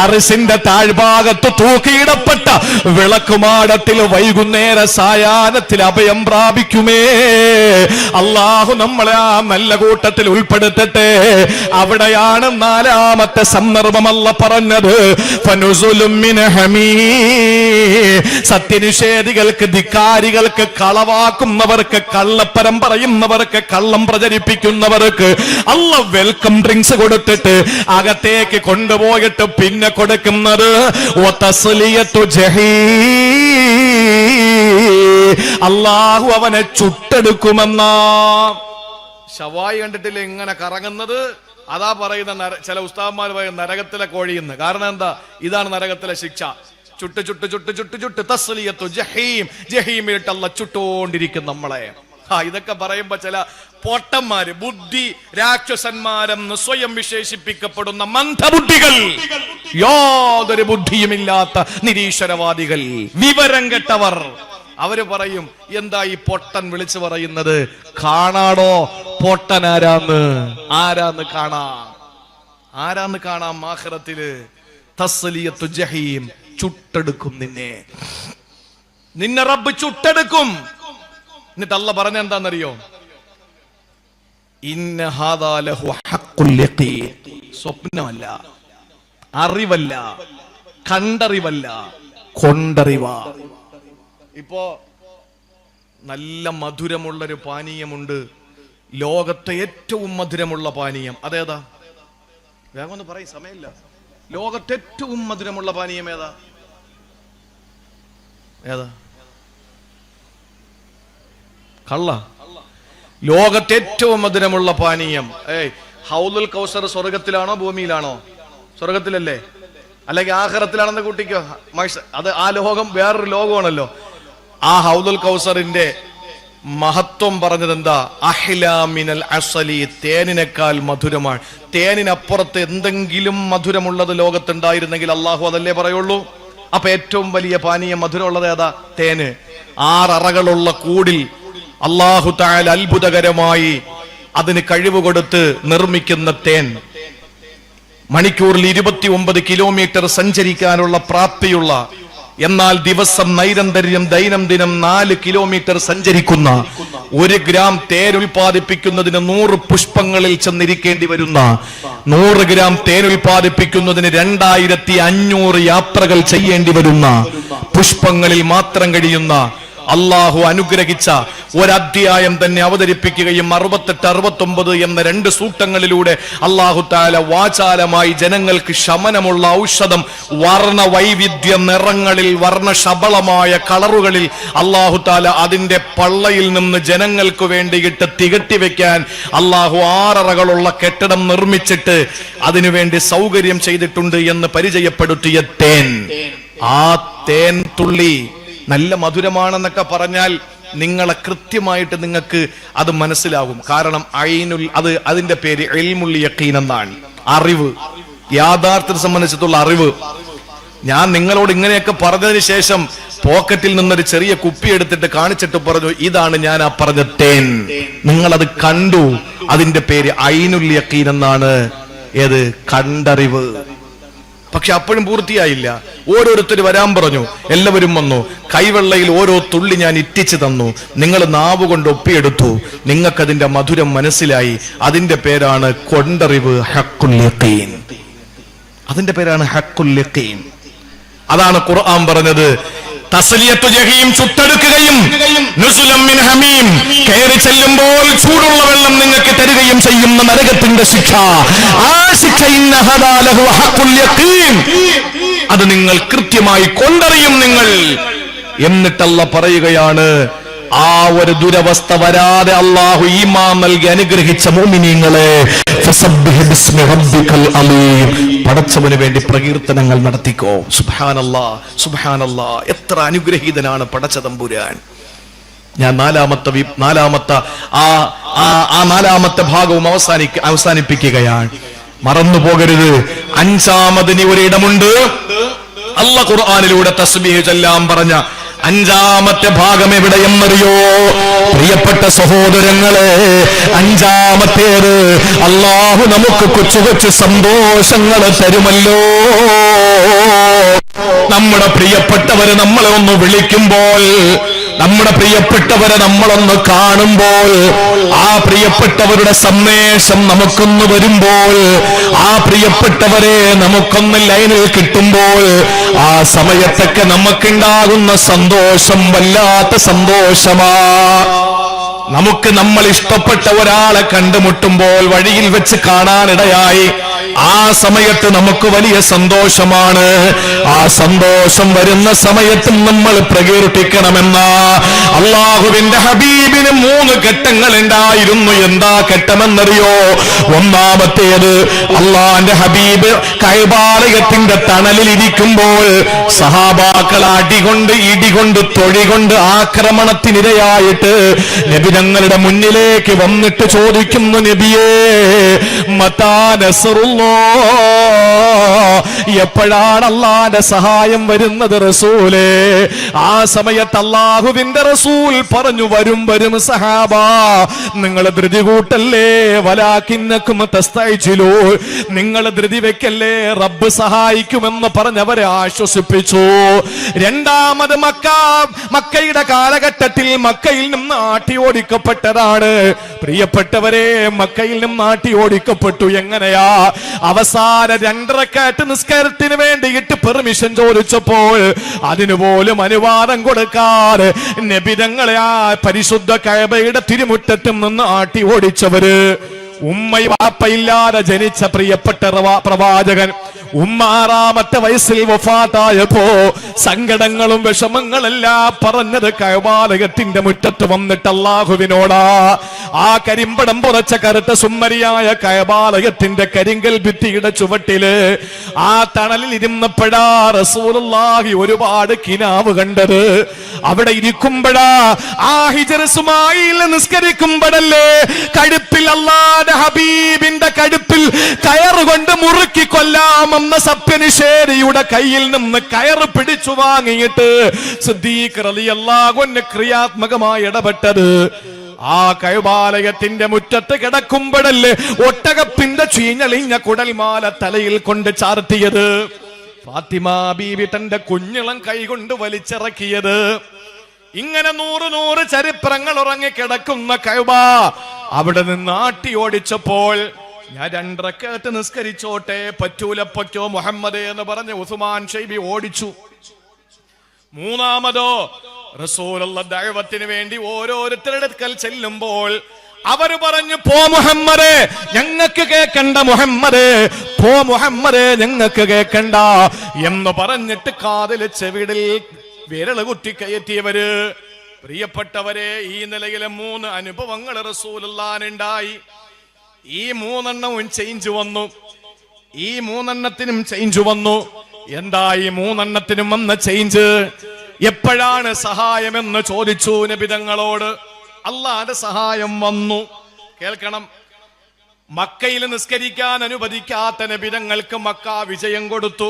അർശിന്റെ താഴ്ഭാഗത്ത് തൂക്കിയിടപ്പെട്ട വിളക്കുമാടത്തിൽ വൈകുന്നേര സായാഹ്നത്തിൽ അഭയം പ്രാപിക്കുമേ. അള്ളാഹു നമ്മളെ ആ നല്ല കൂട്ടത്തിൽ ഉൾപ്പെടുത്തട്ടെ. അവിടെയാണ് 4ാമത്തെ സന്ദർഭമല്ല പറഞ്ഞത്, ഫനുസുലും മിൻ ഹമീം. സത്യനിഷേധികൾക്ക്, ധിക്കാരികൾക്ക്, കളവാക്കുന്നവർക്ക്, കള്ളപ്പരം പറയുന്നവർക്ക്, കള്ളം പ്രചരിപ്പിക്കുന്നവർക്ക് അല്ല വെൽക്കം ഡ്രിങ്ക്സ് കൊടുത്തിട്ട് അകത്തേക്ക് കൊണ്ടുപോയിട്ട് പിന്നെ കൊടുക്കുന്നത് അള്ളാഹു അവനെ ചുട്ടെടുക്കുമെന്ന. ശവായി കണ്ടിട്ടില്ല ഇങ്ങനെ കറങ്ങുന്നത്? അതാ പറയുന്ന ചില ഉസ്താദന്മാർ പറയുന്ന നരകത്തിലെ കോഴിയെന്ന്. കാരണം എന്താ? ഇതാണ് നരകത്തിലെ ശിക്ഷ. ചുട്ട് ചുട്ട് ചുട്ട് ചുട്ട് ചുട്ട് തസ്ലിയത്തു ജഹീം. ജഹീമിലിട്ട് അല്ലാഹു ചുട്ടോണ്ടിരിക്കും നമ്മളെ. ഇതൊക്കെ പറയുമ്പോ ചില പൊട്ടന്മാര്, ബുദ്ധി രാക്ഷസന്മാരെന്ന് സ്വയം വിശേഷിപ്പിക്കപ്പെടുന്ന മന്ദബുദ്ധികൾ, യാതൊരു ബുദ്ധിയുമില്ലാത്ത നിരീശ്വരവാദികൾ, വിവരം കെട്ടവർ, അവര് പറയും, എന്താ ഈ പൊട്ടൻ വിളിച്ചു പറയുന്നത്? കാണാടോ പൊട്ടൻ ആരാന്ന് കാണാം. ആഖിറത്തില് തസ്ലിയത്തു ജഹീം, ചുട്ടെടുക്കും നിന്നെ. നിന്നെ റബ്ബ് ചുട്ടെടുക്കും. എന്നിട്ട് അല്ല പറഞ്ഞ എന്താണെന്നറിയോ? ഇന്ന ഹാദാ ലഹു ഹഖ്ഖുൽ യഖീൻ. സ്വപ്നമല്ല, അറിവല്ല, കണ്ടറിവല്ല, കൊണ്ടറിവാ. ഇപ്പോ നല്ല മധുരമുള്ളൊരു പാനീയമുണ്ട്, ലോകത്തെ ഏറ്റവും മധുരമുള്ള പാനീയം. അതേതാ? വേഗം ഒന്ന് പറയും, സമയമില്ല. ലോകത്തെ ഏറ്റവും മധുരമുള്ള പാനീയം ഏതാ? ഏതാ? കള്ള. ലോകത്തെ ഏറ്റവും മധുരമുള്ള പാനീയം. ഹൗലുൽ കൗസർ സ്വർഗത്തിലാണോ ഭൂമിയിലാണോ? സ്വർഗത്തിലല്ലേ? അല്ലെങ്കിൽ ആഖിറത്തിലാണെന്ന് കൂട്ടിക്കോ. അത് ആ ലോകം വേറൊരു ലോകമാണല്ലോ. ആ ഹൗലുൽ കൗസറിന്റെ മഹത്വം പറഞ്ഞത് എന്താ? അഹ്ലാ മിനൽ അസലി, തേനിനേക്കാൾ മധുരമാണ്. തേനിനപ്പുറത്ത് എന്തെങ്കിലും മധുരമുള്ളത് ലോകത്തുണ്ടായിരുന്നെങ്കിൽ അള്ളാഹു അതല്ലേ പറയുള്ളൂ. അപ്പൊ ഏറ്റവും വലിയ പാനീയം മധുരമുള്ളത് ഏതാ? തേന്. 6 അറകളുള്ള കൂടിൽ അല്ലാഹു തആല അത്ഭുതകരമായി അതിന് കഴിവ് കൊടുത്ത് നിർമ്മിക്കുന്ന തേൻ. മണിക്കൂറിൽ 29 കിലോമീറ്റർ സഞ്ചരിക്കാനുള്ള പ്രാപ്തിയുള്ള, എന്നാൽ ദിവസം ദൈനംദിനം 4 കിലോമീറ്റർ സഞ്ചരിക്കുന്ന, 1 ഗ്രാം തേൻ ഉൽപ്പാദിപ്പിക്കുന്നതിന് 100 പുഷ്പങ്ങളിൽ ചെന്നിരിക്കേണ്ടി വരുന്ന, 100 ഗ്രാം തേൻ ഉൽപ്പാദിപ്പിക്കുന്നതിന് 2500 യാത്രകൾ ചെയ്യേണ്ടി വരുന്ന, പുഷ്പങ്ങളിൽ മാത്രം കഴിയുന്ന അള്ളാഹു അനുഗ്രഹിച്ച ഒരധ്യായം തന്നെ അവതരിപ്പിക്കുകയും 68, 69 എന്ന 2 സൂക്തങ്ങളിലൂടെ അള്ളാഹു തആല വാചാലമായി ജനങ്ങൾക്ക് ശമനമുള്ള ഔഷധം, വർണ്ണ വൈവിധ്യ നിറങ്ങളിൽ, വർണ്ണശബളമായ കളറുകളിൽ അള്ളാഹു തആല അതിന്റെ പള്ളയിൽ നിന്ന് ജനങ്ങൾക്ക് വേണ്ടിയിട്ട് തികട്ടി വെക്കാൻ അള്ളാഹു 6 അറകളുള്ള കെട്ടിടം നിർമ്മിച്ചിട്ട് അതിനുവേണ്ടി സൗകര്യം ചെയ്തിട്ടുണ്ട് എന്ന് പരിചയപ്പെടുത്തിയ തേൻ. ആ തേൻ തുള്ളി നല്ല മധുരമാണെന്നൊക്കെ പറഞ്ഞാൽ നിങ്ങളെ കൃത്യമായിട്ട് നിങ്ങൾക്ക് അത് മനസ്സിലാകും. കാരണം ഐനുൽ, അതിന്റെ പേര് ഇൽമുൽ യഖീൻ എന്നാണ്. അറിവ്, യാഥാർത്ഥ്യത്തെ സംബന്ധിച്ചിട്ടുള്ള അറിവ്. ഞാൻ നിങ്ങളോട് ഇങ്ങനെയൊക്കെ പറഞ്ഞതിന് ശേഷം പോക്കറ്റിൽ നിന്നൊരു ചെറിയ കുപ്പി എടുത്തിട്ട് കാണിച്ചിട്ട് പറഞ്ഞു, ഇതാണ് ഞാൻ ആ പറഞ്ഞ തേൻ. നിങ്ങളത് കണ്ടു. അതിന്റെ പേര് ഐനുൽ യഖീൻ എന്നാണ്. ഏത്? കണ്ടറിവ്. പക്ഷെ അപ്പോഴും പൂർത്തിയായില്ല. ഓരോരുത്തർ വരാൻ പറഞ്ഞു, എല്ലാവരും വന്നു. കൈവെള്ളയിൽ ഓരോ തുള്ളി ഞാൻ ഇറ്റിച്ചു തന്നു. നിങ്ങൾ നാവ് കൊണ്ട് ഒപ്പിയെടുത്തു. നിങ്ങൾക്കതിന്റെ മധുരം മനസ്സിലായി. അതിന്റെ പേരാണ് കൊണ്ടറിവ്, ഹഖ്ഖുൽ യഖീൻ. അതിന്റെ പേരാണ് ഹഖ്ഖുൽ യഖീൻ. അതാണ് ഖുർആൻ പറഞ്ഞത്, തസ്ലിയത്തു ജഹീം, ചുട്ടെടുക്കുകയും, നുസുലം മിൻ ഹമീം, കയറി ചെല്ലുമ്പോൾ ചൂടുള്ള വെള്ളം നിങ്ങൾക്ക് തരികയും ചെയ്യുന്ന നരകത്തിന്റെ ശിക്ഷ. ആ ശിക്ഷ ഇന്ന ഹദാ ലഹു ഹഖ്ഖുൽ യഖീൻ, അത് നിങ്ങൾ കൃത്യമായി കൊണ്ടറിയും നിങ്ങൾ. എന്നിട്ടല്ല പറയുകയാണ്, ആ ഒരു ദുരവസ്ഥ വരാതെ അള്ളാഹു ഈമാൻ നൽകി അനുഗ്രഹിച്ച മുഅ്മിനീങ്ങളെ, ഫസബ്ബിഹ് ബിസ്മി റബ്ബിക്കൽ അലീം, പടച്ചവന് വേണ്ടി പ്രകീർത്തനങ്ങൾ നടത്തിക്കോ. സുബ്ഹാനല്ലാഹ്, സുബ്ഹാനല്ലാഹ്. എത്ര അനുഗ്രഹീതനാണ് പടച്ച തമ്പുരാൻ. ഞാൻ നാലാമത്തെ ഭാഗവും അവസാനിപ്പിക്കുകയാണ്. മറന്നു പോകരുത്, 5-മതിന് ഒരിടമുണ്ട്. അല്ലാഹു ഖുർആനിലൂടെ തസ്ബീഹ് ചൊല്ലാൻ പറഞ്ഞ 5-മത്തെ ഭാഗം എവിടെയെന്നറിയോ? പ്രിയപ്പെട്ട സഹോദരങ്ങളെ, 5-മത്തേത് അല്ലാഹു നമുക്ക് കൊച്ചു കൊച്ചു സന്തോഷങ്ങൾ തരുമല്ലോ. നമ്മുടെ പ്രിയപ്പെട്ടവരെ നമ്മളെ ഒന്ന് വിളിക്കുമ്പോൾ, നമ്മുടെ പ്രിയപ്പെട്ടവരെ നമ്മളൊന്ന് കാണുമ്പോൾ, ആ പ്രിയപ്പെട്ടവരുടെ സന്ദേശം നമുക്കൊന്ന് വരുമ്പോൾ, ആ പ്രിയപ്പെട്ടവരെ നമുക്കൊന്ന് ലൈനിൽ കിട്ടുമ്പോൾ, ആ സമയത്തൊക്കെ നമുക്കുണ്ടാകുന്ന സന്തോഷം വല്ലാത്ത സന്തോഷമാ. നമുക്ക് നമ്മൾ ഇഷ്ടപ്പെട്ട ഒരാളെ കണ്ടുമുട്ടുമ്പോൾ, വഴിയിൽ വെച്ച് കാണാനിടയായി, ആ സമയത്ത് നമുക്ക് വലിയ സന്തോഷമാണ്. ആ സന്തോഷം വരുന്ന സമയത്തും നമ്മൾ പ്രകീർത്തിക്കണമെന്ന അള്ളാഹുവിന്റെ ഹബീബിന് 3 ഘട്ടങ്ങൾ ഉണ്ടായിരുന്നു. എന്താ ഘട്ടമെന്നറിയോ? ഒന്നാമത്തേത്, അള്ളാന്റെ ഹബീബ് കഅബാലയത്തിന്റെ തണലിൽ ഇരിക്കുമ്പോൾ സഹാബാക്കൾ അടികൊണ്ട്, ഇടികൊണ്ട്, തൊഴികൊണ്ട് ആക്രമണത്തിനിരയായിട്ട് നബി ഞങ്ങളുടെ മുന്നിലേക്ക് വന്നിട്ട് ചോദിക്കുന്നു, നബിയേ മതാ നസ്റുല്ലാഹ്, എപ്പോഴാണ് അല്ലാഹുവിന്റെ സഹായം വരുന്നത് റസൂലേ? ആ സമയത്ത് അല്ലാഹുവിന്റെ റസൂൽ പറഞ്ഞു, വരും വരും സഹാബ, നിങ്ങൾ ധൃതി കൂട്ടല്ലേ, വലാകിന്നകും തസ്തഅജിലൂ, നിങ്ങൾ ധൃതി വെക്കല്ലേ, റബ്ബ് സഹായിക്കുമെന്ന് പറഞ്ഞവരെ ആശ്വസിപ്പിച്ചു. രണ്ടാമത് മക്കയുടെ കാലഘട്ടത്തിൽ മക്കയിൽ നിന്ന് ആട്ടി ഓടിക്കപ്പെട്ടതാണ്. പ്രിയപ്പെട്ടവരെ, മക്കയിൽ നിന്ന് ആട്ടി ഓടിക്കപ്പെട്ടു. എങ്ങനെയാ? അവസാന 2 റക്അത്ത് നിസ്കാരത്തിന് വേണ്ടിയിട്ട് പെർമിഷൻ ചോദിച്ചപ്പോൾ അതിനുപോലും അനുവാദം കൊടുക്കാതെ നബി തങ്ങളെ ആ പരിശുദ്ധ കഅബയുടെ തിരുമുറ്റത്തിൽ നിന്ന് ആട്ടി ഓടിച്ചവര്, ഉമ്മയും വാപ്പയില്ലാതെ ജനിച്ച പ്രിയപ്പെട്ട പ്രവാചകൻ ഉമ്മ 6-ാമത്തെ വയസ്സിൽ വഫാത്തായപ്പോ സങ്കടങ്ങളും വിഷമങ്ങളെല്ലാം പറഞ്ഞത് കഅബാലയത്തിന്റെ മുറ്റത്ത് വന്നിട്ട് അല്ലാഹുവിനോടാ. ആ കരിമ്പടം പുറച്ച കറുത്ത സുമ്മരിയായ കഅബാലയത്തിന്റെ കരിങ്കൽ ഭിത്തിയുടെ ചുവട്ടില് ആ തണലിൽ ഇരുന്നപ്പോഴാ റസൂലുള്ളാഹി ഒരുപാട് കിനാവ് കണ്ടത്. അവിടെ ഇരിക്കുമ്പോഴാ ആ ഹിജ്ർ ഇസ്മായിൽ നിസ്കരിക്കുമ്പോഴല്ലേ കഴുത്തിൽ അല്ലാഹുവിന്റെ ഹബീബിന്റെ കഴുത്തിൽ കയറുകൊണ്ട് മുറുക്കി കൊല്ലാമെന്ന സത്യനിഷേധിയുടെ കയ്യിൽ നിന്ന് കയറ് പിടിച്ചു വാങ്ങിയിട്ട് സിദ്ദീഖ് റളിയല്ലാഹു അൻഹു ക്രിയാത്മകമായി ഇടപെട്ടത്. ആ കഅബാലയത്തിന്റെ മുറ്റത്ത് കിടക്കുമ്പോഴല്ലേ ഒട്ടകപ്പിന്റെ ചീഞ്ഞളിഞ്ഞ കുടൽമാല തലയിൽ കൊണ്ട് ചാർത്തിയത്, ഫാത്തിമ ബീവി തന്റെ കുഞ്ഞിളം കൈകൊണ്ട് വലിച്ചിറക്കിയത്. ഇങ്ങനെ 100 ചരിത്രങ്ങൾ ഉറങ്ങിക്കിടക്കുന്ന കഅബ അവിടെ നിന്ന് ആട്ടി ഓടിച്ചപ്പോൾ ഞാൻ 2 റക്അത്ത് നിസ്കരിച്ചോട്ടെ, പറ്റോ മുഹമ്മദ് എന്ന് പറഞ്ഞ് ഉസ്മാൻ ഷൈബി ഓടിച്ചു. 3-മതോ റസൂലുള്ള ദഅവത്തിന് വേണ്ടി ഓരോരുത്തരുടെ അടുക്കൽ ചെല്ലുമ്പോൾ അവര് പറഞ്ഞു, പോ മുഹമ്മദേ, ഞങ്ങൾക്ക് കേക്കണ്ട, മുഹമ്മദേ പോ, മുഹമ്മദേ ഞങ്ങൾക്ക് കേക്കണ്ട എന്ന് പറഞ്ഞിട്ട് കാതില് ചെവിടിൽ വിരല് കുത്തി കയറ്റിയവര്. പ്രിയപ്പെട്ടവരെ, ഈ നിലയിലെ 3 അനുഭവങ്ങൾ റസൂലുള്ളാഹിനുണ്ടായി. ഈ 3 ചേഞ്ച് വന്നു. ഈ 3 ചേഞ്ച് വന്നു. എന്താ ഈ 3 വന്ന ചേഞ്ച്? എപ്പോഴാണ് സഹായമെന്ന് ചോദിച്ചു നബി തങ്ങളോട്. അല്ലാഹുവിന്റെ സഹായം വന്നു. കേൾക്കണം, മക്കയിൽ നിസ്കരിക്കാൻ അനുവദിക്കാത്ത നബി തങ്ങൾക്ക് മക്ക വിജയം കൊടുത്തു.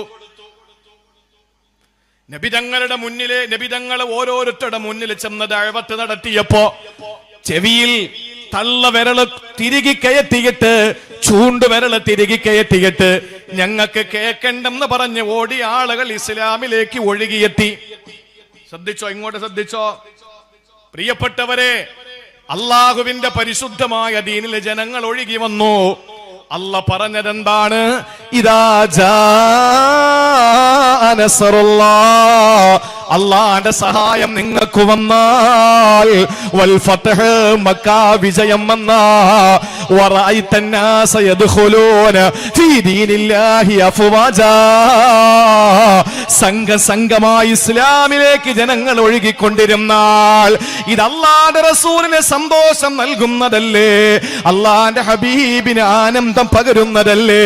നബി തങ്ങൾ ഓരോരുത്തരുടെ മുന്നിൽ ചെന്ന് ദഅവത്ത് നടത്തിയപ്പോ ചെവിയിൽ തള്ള വിരല് തിരികെ കയറ്റിയിട്ട് ചൂണ്ടുവിരല് തിരികെ കയറ്റിയിട്ട് ഞങ്ങൾക്ക് കേൾക്കണ്ടെന്ന് പറഞ്ഞ് ഓടിയ ആളുകൾ ഇസ്ലാമിലേക്ക് ഒഴുകിയെത്തി. ശ്രദ്ധിച്ചോ, ഇങ്ങോട്ട് ശ്രദ്ധിച്ചോ പ്രിയപ്പെട്ടവരെ. അള്ളാഹുവിന്റെ പരിശുദ്ധമായ ദീനിലെ ജനങ്ങൾ ഒഴുകി വന്നു. അല്ല പറഞ്ഞതെന്താണ്? ഇദാ ജാ നസ്റുല്ലാഹ്, അല്ലാഹുവിന്റെ സഹായം നിങ്ങൾക്ക് വന്നാൽ, വൽ ഫത്ഹ്, മക്ക വിജയം വന്നാൽ, വറഅയ്തന്നാസ യദ്ഖുലൂന ഫീ ദീനില്ലാഹി അഫ്വാജാ, സംഘമായി ഇസ്ലാമിലേക്ക് ജനങ്ങൾ ഒഴുകിക്കൊണ്ടിരുന്നാൽ ഇത് അല്ലാഹുവിന്റെ റസൂലിന് സന്തോഷം നൽകുന്നതല്ലേ? അല്ലാഹുവിന്റെ ഹബീബിന് ആനന്ദം പകരുന്നതല്ലേ?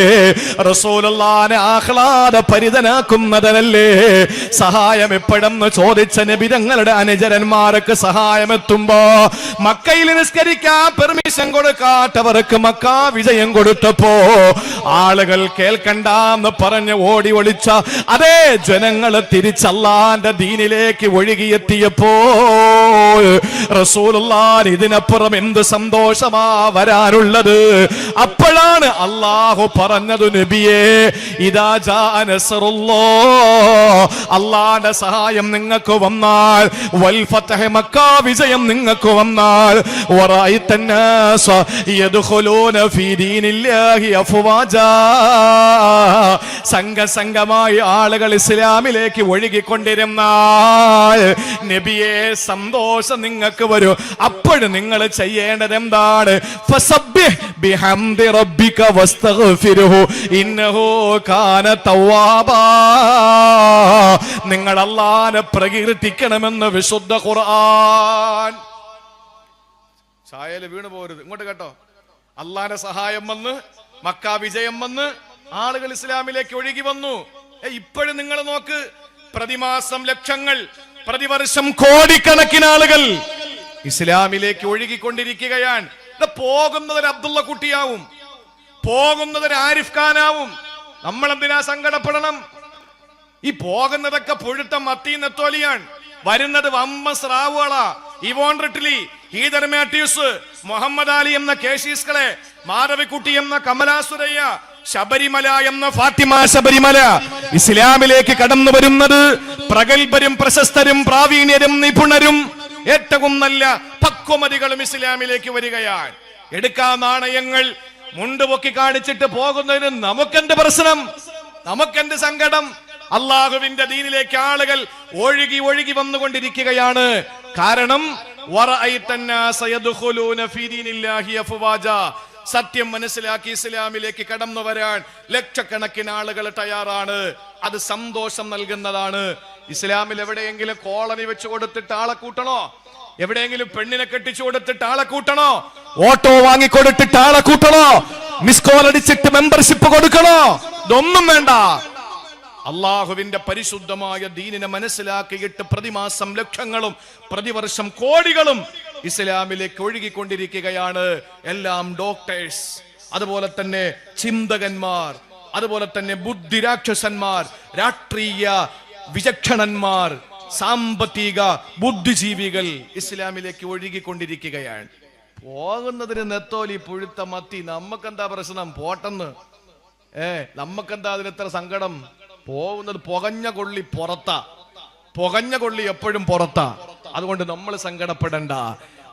റസൂലുള്ളാഹിനെ ആഹ്ലാദഭരിതനാക്കുന്നതല്ലേ? സഹായം എപ്പോഴെന്ന് ചോദിച്ച നബി തങ്ങളുടെ അനുചരന്മാർക്ക് സഹായം എത്തുമ്പോ മക്കയിൽ നിസ്കരിക്കാൻ പെർമിഷൻ കൊടുക്കാത്തവർക്ക് മക്ക വിജയം കൊടുത്തപ്പോ ആളുകൾ കേൾക്കണ്ടെന്ന് പറഞ്ഞ് ഓടി ഒളിച്ച അതേ ജനങ്ങൾ തിരിച്ചല്ലാന്റെ ദീനിലേക്ക് ഒഴുകിയെത്തിയപ്പോ റസൂലുള്ളാഹി ഇതിനപ്പുറം എന്ത് സന്തോഷമാ വരാനുള്ളത്? അപ്പോഴാണ് അല്ലാഹു പറഞ്ഞത്, നബിയേ ഇദാ ജാ നസ്റുല്ലാഹ്, അല്ലാഹുവിന്റെ സഹായം നിങ്ങൾക്ക് വന്നാൽ, വൽ ഫത്ഹ്, മക്ക വിജയം നിങ്ങൾക്ക് വന്നാൽ, വറഅയ്തന്നാസ യദ്ഖുലൂന ഫീ ദീനില്ലാഹി അഫ്വാജാ, സംഘമായി ആളുകൾ ഇസ്ലാമിലേക്ക് ഒഴുകിക്കൊണ്ടിരുന്നാൽ നബിയെ സന്തോഷം നിങ്ങൾക്ക് വരും. അപ്പോൾ നിങ്ങൾ ചെയ്യേണ്ടത് എന്താണ്? ഫസബ്ബിഹ് ബിഹംദി റബ്ബിക വസ്തഗ്ഫിർഹു ഇന്നഹു കാന തവ്വാബാ, നിങ്ങൾ അല്ലാഹുവിനെ പ്രകീർത്തിക്കണമെന്ന് വിശുദ്ധ ഖുർആൻ. ചായയിൽ വീണു പോരുത്, ഇങ്ങോട്ട് കേട്ടോ. അല്ലാഹുവിന്റെ സഹായം വന്ന്, മക്ക വിജയം വന്ന്, ആളുകൾ ഇസ്ലാമിലേക്ക് ഒഴുകി വന്നു. ഇപ്പോഴും നിങ്ങൾ നോക്ക്, പ്രതിമാസം ലക്ഷങ്ങൾ, പ്രതിവർഷം കോടിക്കണക്കിന് ആളുകൾ ഇസ്ലാമിലേക്ക് ഒഴുകിക്കൊണ്ടിരിക്കുകയാണ്. പോകുന്നതൊരു അബ്ദുള്ള കുട്ടിയാവും, പോകുന്നതൊരു ആരിഫ് ഖാനാവും. നമ്മൾ എന്തിനാ സങ്കടപ്പെടണം? ഈ പോകുന്നതൊക്കെ പുഴുത്ത മത്തി നെത്തോലിയാണ്, വരുന്നത് വമ്മ സ്രാവുകളാ. ഇവോൺ റിട്ലി, ഹീദർ മാത്യൂസ്, മുഹമ്മദ് അലി എന്ന കേശീസ്കളെ, മാധവിക്കുട്ടി എന്ന കമലാസുരയ്യ, ശബരിമല എന്ന ഫാത്തിമ ശബരിമല ഇസ്ലാമിലേക്ക് കടന്നു വരുന്നത് പ്രഗത്ഭരും പ്രശസ്തരും പ്രാവീണ്യരും നിപുണരും ഏറ്റവും നല്ല പക്വമതികളും ഇസ്ലാമിലേക്ക് വരികയാണ്. എടുക്കാൻ നാണയങ്ങൾ മുണ്ടുപൊക്കി കാണിച്ചിട്ട് പോകുന്നതിന് നമുക്കെന്ത് പ്രശ്നം, നമുക്കെന്ത് സങ്കടം? അള്ളാഹുവിന്റെ ദീനിലേക്ക് ആളുകൾ ഒഴുകി ഒഴുകി വന്നുകൊണ്ടിരിക്കുകയാണ്. കാരണം സത്യം മനസ്സിലാക്കി ഇസ്ലാമിലേക്ക് കടന്നു വരാൻ ലക്ഷക്കണക്കിന് ആളുകൾ തയ്യാറാണ്. അത് സന്തോഷം നൽകുന്നതാണ്. ഇസ്ലാമിൽ എവിടെയെങ്കിലും കോളനി വെച്ച് കൊടുത്തിട്ട് ആളെ കൂട്ടണോ? എവിടെയെങ്കിലും പെണ്ണിനെ കെട്ടിച്ചു കൊടുത്തിട്ട് ആളെ കൂട്ടണോ? ഓട്ടോ വാങ്ങിക്കൊടുത്തിട്ട് ആളെ കൂട്ടണോ? മിസ് കോൾ അടിച്ചിട്ട് മെമ്പർഷിപ്പ് കൊടുക്കണോ? ഇതൊന്നും വേണ്ട. അള്ളാഹുവിന്റെ പരിശുദ്ധമായ ദീനിനെ മനസ്സിലാക്കിയിട്ട് പ്രതിമാസം ലക്ഷങ്ങളും പ്രതിവർഷം കോടികളും ഇസ്ലാമിലേക്ക് ഒഴുകിക്കൊണ്ടിരിക്കുകയാണ്. എല്ലാം ഡോക്ടേഴ്സ്, അതുപോലെ തന്നെ ചിന്തകന്മാർ, അതുപോലെ തന്നെ ബുദ്ധിരാക്ഷസന്മാർ, രാഷ്ട്രീയ വിചക്ഷണന്മാർ, സാമ്പത്തിക ബുദ്ധിജീവികൾ ഇസ്ലാമിലേക്ക് ഒഴുകിക്കൊണ്ടിരിക്കുകയാണ്. പോകുന്നതിന് നെത്തോലി പുഴുത്ത മത്തി, നമുക്കെന്താ പ്രശ്നം? പോട്ടെന്ന്. നമുക്കെന്താ അതിനെത്ര സങ്കടം? പോകുന്നത് പുകഞ്ഞ കൊള്ളി പുറത്താ, പുകഞ്ഞ കൊള്ളി എപ്പോഴും പുറത്താ. അതുകൊണ്ട് നമ്മൾ സങ്കടപ്പെടണ്ട.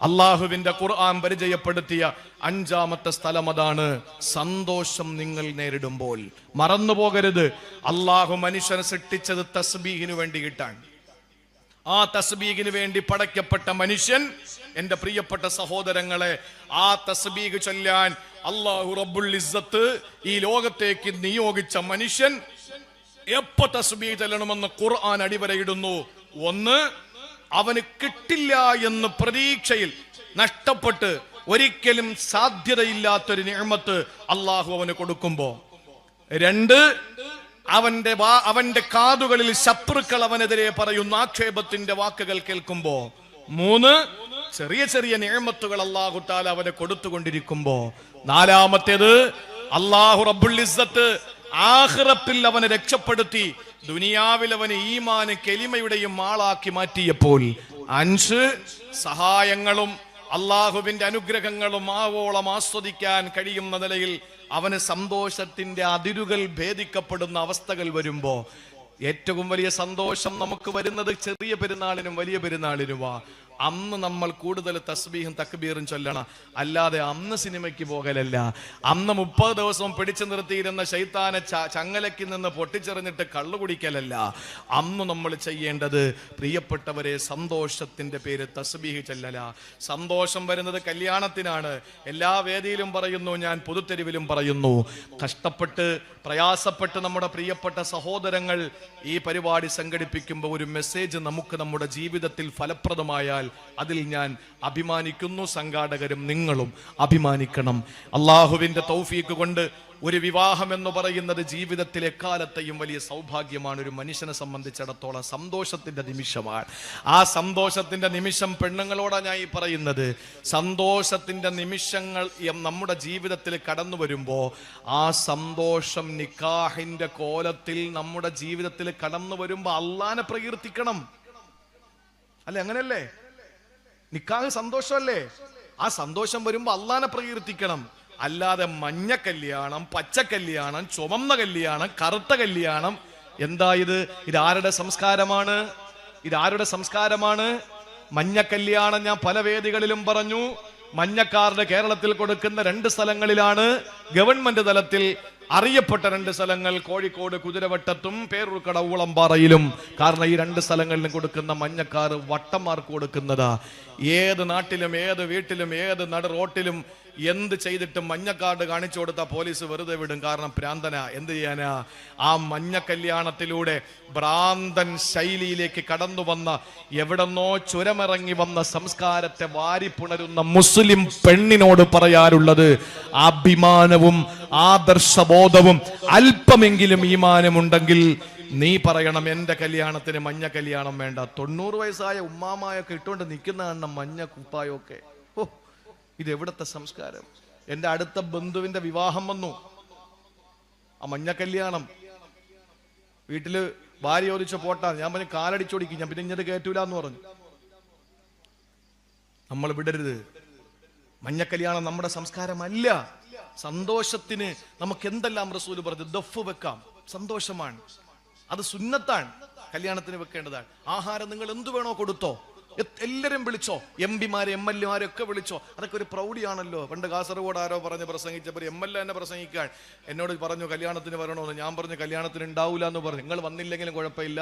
അള്ളാഹുവിന്റെ ഖുർആൻ പരിചയപ്പെടുത്തിയ 5ാമത്തെ സ്ഥലം അതാണ്. സന്തോഷം നിങ്ങൾ നേരിടുമ്പോൾ മറന്നു പോകരുത്, അള്ളാഹു മനുഷ്യനെ സൃഷ്ടിച്ചത് തസ്ബീഹിന് വേണ്ടിയിട്ടാണ്. ആ തസ്ബീഹിന് വേണ്ടി പടയ്ക്കപ്പെട്ട മനുഷ്യൻ, എന്റെ പ്രിയപ്പെട്ട സഹോദരങ്ങളെ, ആ തസ്ബീഹ് ചൊല്ലാൻ അല്ലാഹു റബ്ബുൽ ഇസ്സത്ത് ഈ ലോകത്തേക്ക് നിയോഗിച്ച മനുഷ്യൻ എപ്പോ തസ്ബീഹ് ചൊല്ലണമെന്ന് ഖുർആൻ അടിവരയിടുന്നു. ഒന്ന്, അവന് കിട്ടില്ല എന്ന് പ്രതീക്ഷയിൽ നഷ്ടപ്പെട്ട് ഒരിക്കലും സാധ്യതയില്ലാത്തൊരു നിഅമത്ത് അല്ലാഹു അവന് കൊടുക്കുമ്പോ. 2, അവന്റെ കാതുകളിൽ ശത്രുക്കൾ അവനെതിരെ പറയുന്ന ആക്ഷേപത്തിന്റെ വാക്കുകൾ കേൾക്കുമ്പോ. 3, ചെറിയ ചെറിയ നിഅമത്തുകൾ അല്ലാഹു തആല അവനെ കൊടുത്തുകൊണ്ടിരിക്കുമ്പോ. 4ാമത്തേത്, അല്ലാഹു റബ്ബുൽ ഇസ്സത്ത് ആഖിറത്തിൽ അവനെ രക്ഷപ്പെടുത്തി ദുനിയാവിൽ അവന് ഈമാന് കെലിമയുടെയും ആളാക്കി മാറ്റിയപ്പോൾ. 5, സഹായങ്ങളും അള്ളാഹുവിന്റെ അനുഗ്രഹങ്ങളും ആവോളം ആസ്വദിക്കാൻ കഴിയുന്ന നിലയിൽ അവന് സന്തോഷത്തിന്റെ അതിരുകൾ ഭേദിക്കപ്പെടുന്ന അവസ്ഥകൾ വരുമ്പോ. ഏറ്റവും വലിയ സന്തോഷം നമുക്ക് വരുന്നത് ചെറിയ പെരുന്നാളിനും വലിയ പെരുന്നാളിനുമാ. അന്ന് നമ്മൾ കൂടുതൽ തസ്ബീഹും തക്ബീറും ചൊല്ലണം. അല്ലാതെ അന്ന് സിനിമയ്ക്ക് പോകലല്ല, അന്ന് 30 ദിവസവും പിടിച്ചു നിർത്തിയിരുന്ന ശൈത്താനെ ചങ്ങലയ്ക്ക് നിന്ന് പൊട്ടിച്ചെറിഞ്ഞിട്ട് കള്ളു കുടിക്കലല്ല. അന്ന് നമ്മൾ ചെയ്യേണ്ടത്, പ്രിയപ്പെട്ടവരെ, സന്തോഷത്തിന്റെ പേര് തസ്ബീഹ് ചൊല്ലല. സന്തോഷം വരുന്നത് കല്യാണത്തിനാണ്. എല്ലാ വേദിയിലും പറയുന്നു, ഞാൻ പൊതുത്തെരുവിലും പറയുന്നു. കഷ്ടപ്പെട്ട് പ്രയാസപ്പെട്ട് നമ്മുടെ പ്രിയപ്പെട്ട സഹോദരങ്ങൾ ഈ പരിപാടി സംഘടിപ്പിക്കുമ്പോൾ ഒരു മെസ്സേജ് നമുക്ക് നമ്മുടെ ജീവിതത്തിൽ ഫലപ്രദമായാൽ അതിൽ ഞാൻ അഭിമാനിക്കുന്നു. സംഘാടകരും നിങ്ങളും അഭിമാനിക്കണം. അള്ളാഹുവിന്റെ തൗഫീഖ് കൊണ്ട് ഒരു വിവാഹം എന്ന് പറയുന്നത് ജീവിതത്തിലെ എക്കാലത്തെയും വലിയ സൗഭാഗ്യമാണ്. ഒരു മനുഷ്യനെ സംബന്ധിച്ചിടത്തോളം സന്തോഷത്തിന്റെ നിമിഷമാണ്. ആ സന്തോഷത്തിന്റെ നിമിഷം പെണ്ണുങ്ങളോടാണ് ഞാൻ ഈ പറയുന്നത്. സന്തോഷത്തിന്റെ നിമിഷങ്ങൾ നമ്മുടെ ജീവിതത്തിൽ കടന്നു വരുമ്പോൾ ആ സന്തോഷം നിക്കാഹിന്റെ കോലത്തിൽ നമ്മുടെ ജീവിതത്തിൽ കടന്നു വരുമ്പോൾ അള്ളാനെ പ്രകീർത്തിക്കണം. അല്ലെ? അങ്ങനെയല്ലേ? നിക്കാഹ് സന്തോഷമല്ലേ? ആ സന്തോഷം വരുമ്പോ അള്ളാനെ പ്രകീർത്തിക്കണം. അല്ലാതെ മഞ്ഞ കല്യാണം, പച്ച കല്യാണം, ചുവന്ന കല്യാണം, കറുത്ത കല്യാണം, എന്താ ഇത്? ഇതാരുടെ സംസ്കാരമാണ്? ഇതാരുടെ സംസ്കാരമാണ്? മഞ്ഞ കല്യാണം ഞാൻ പല വേദികളിലും പറഞ്ഞു. മഞ്ഞക്കാരുടെ കേരളത്തിൽ കൊടുക്കുന്ന 2 സ്ഥലങ്ങളിലാണ്. ഗവൺമെന്റ് തലത്തിൽ അറിയപ്പെട്ട 2 സ്ഥലങ്ങൾ കോഴിക്കോട് കുതിരവട്ടത്തും പേരൂർക്കട ഊളംപാറയിലും. കാരണം ഈ 2 സ്ഥലങ്ങളിലും കൊടുക്കുന്ന മഞ്ഞക്കാർ വട്ടന്മാർക്ക് കൊടുക്കുന്നതാ. ഏത് നാട്ടിലും ഏത് വീട്ടിലും ഏത് നട റോട്ടിലും എന്ത് ചെയ്തിട്ടും മഞ്ഞക്കാർഡ് കാണിച്ചു കൊടുത്താൽ പോലീസ് വെറുതെ വിടും. കാരണം പ്രാന്തന. എന്ത് ചെയ്യാനാ? ആ മഞ്ഞ കല്യാണത്തിലൂടെ ഭ്രാന്തൻ ശൈലിയിലേക്ക് കടന്നു വന്ന, എവിടെന്നോ ചുരമിറങ്ങി വന്ന സംസ്കാരത്തെ വാരിപ്പുണരുന്ന മുസ്ലിം പെണ്ണിനോട് പറയാറുള്ളത്, അഭിമാനവും ആദർശബോധവും അല്പമെങ്കിലും ഈമാനമുണ്ടെങ്കിൽ നീ പറയണം, എന്റെ കല്യാണത്തിന് മഞ്ഞ കല്യാണം വേണ്ട. 90 വയസ്സായ ഉമ്മാമായൊക്കെ ഇട്ടുകൊണ്ട് നിൽക്കുന്ന കാണണം മഞ്ഞ കുപ്പായൊക്കെ. ഓ, ഇതെവിടത്തെ സംസ്കാരം? എന്റെ അടുത്ത ബന്ധുവിന്റെ വിവാഹം വന്നു. ആ മഞ്ഞ കല്യാണം വീട്ടില് ഭാര്യ ചോദിച്ച പോട്ടാ. ഞാൻ പറഞ്ഞു കാലടിച്ചോടിക്കും, ഞാൻ പിന്നെ ഇഞ്ഞത് കയറ്റൂല എന്ന് പറഞ്ഞു. നമ്മൾ വിടരുത്. മഞ്ഞക്കല്യാണം നമ്മുടെ സംസ്കാരമല്ല. സന്തോഷത്തിന് നമുക്ക് എന്തെല്ലാം റസൂൽ പറഞ്ഞു, ദഫ് വെക്കാം, സന്തോഷമാണ്, അത് സുന്നത്താണ്, കല്യാണത്തിന് വെക്കേണ്ടതാണ്. ആഹാരം നിങ്ങൾ എന്തു വേണോ കൊടുത്തോ, എല്ലാരും വിളിച്ചോ, MP-മാരെ MLA-മാരെ ഒക്കെ വിളിച്ചോ, അതൊക്കെ ഒരു പ്രൗഢിയാണല്ലോ. പണ്ട് കാസർഗോഡ് ആരോ പറഞ്ഞ് പ്രസംഗിച്ചപ്പോൾ MLA തന്നെ പ്രസംഗിക്കാൻ എന്നോട് പറഞ്ഞു കല്യാണത്തിന് വരണമെന്ന്. ഞാൻ പറഞ്ഞു കല്യാണത്തിന് ഉണ്ടാവില്ല എന്ന് പറഞ്ഞു. നിങ്ങൾ വന്നില്ലെങ്കിലും കുഴപ്പമില്ല,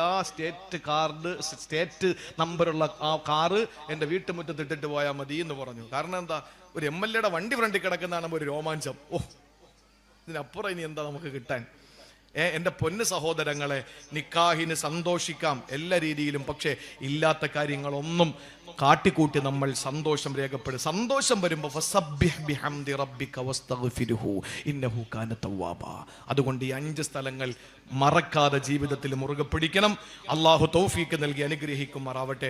സ്റ്റേറ്റ് നമ്പറുള്ള ആ കാറ് എൻ്റെ വീട്ടുമുറ്റത്ത് ഇട്ടിട്ട് പോയാൽ മതി എന്ന് പറഞ്ഞു. കാരണം എന്താ, ഒരു MLA-യുടെ വണ്ടി ഫ്രണ്ടിൽ കിടക്കുന്നതാണ് ഒരു രോമാഞ്ചം. ഓ, ഇതിനപ്പുറം ഇനി എന്താ നമുക്ക് കിട്ടാൻ? എൻ്റെ പൊന്ന് സഹോദരങ്ങളെ, നിക്കാഹിന് സന്തോഷിക്കാം എല്ലാ രീതിയിലും, പക്ഷേ ഇല്ലാത്ത കാര്യങ്ങളൊന്നും കാട്ടിക്കൂട്ടി നമ്മൾ സന്തോഷം രേഖപ്പെടും. സന്തോഷം വരുമ്പോൾ ഫസബ്ബിഹ് ബിഹംദി റബ്ബിക വസ്തഗ്ഫിർഹു ഇന്നഹു കാന തവ്വാബാ. അതുകൊണ്ട് ഈ 5 സ്ഥലങ്ങൾ മറക്കാതെ ജീവിതത്തിൽ മുറുകെ പിടിക്കണം. അള്ളാഹു തൗഫീക്ക് നൽകി അനുഗ്രഹിക്കുമാറാവട്ടെ.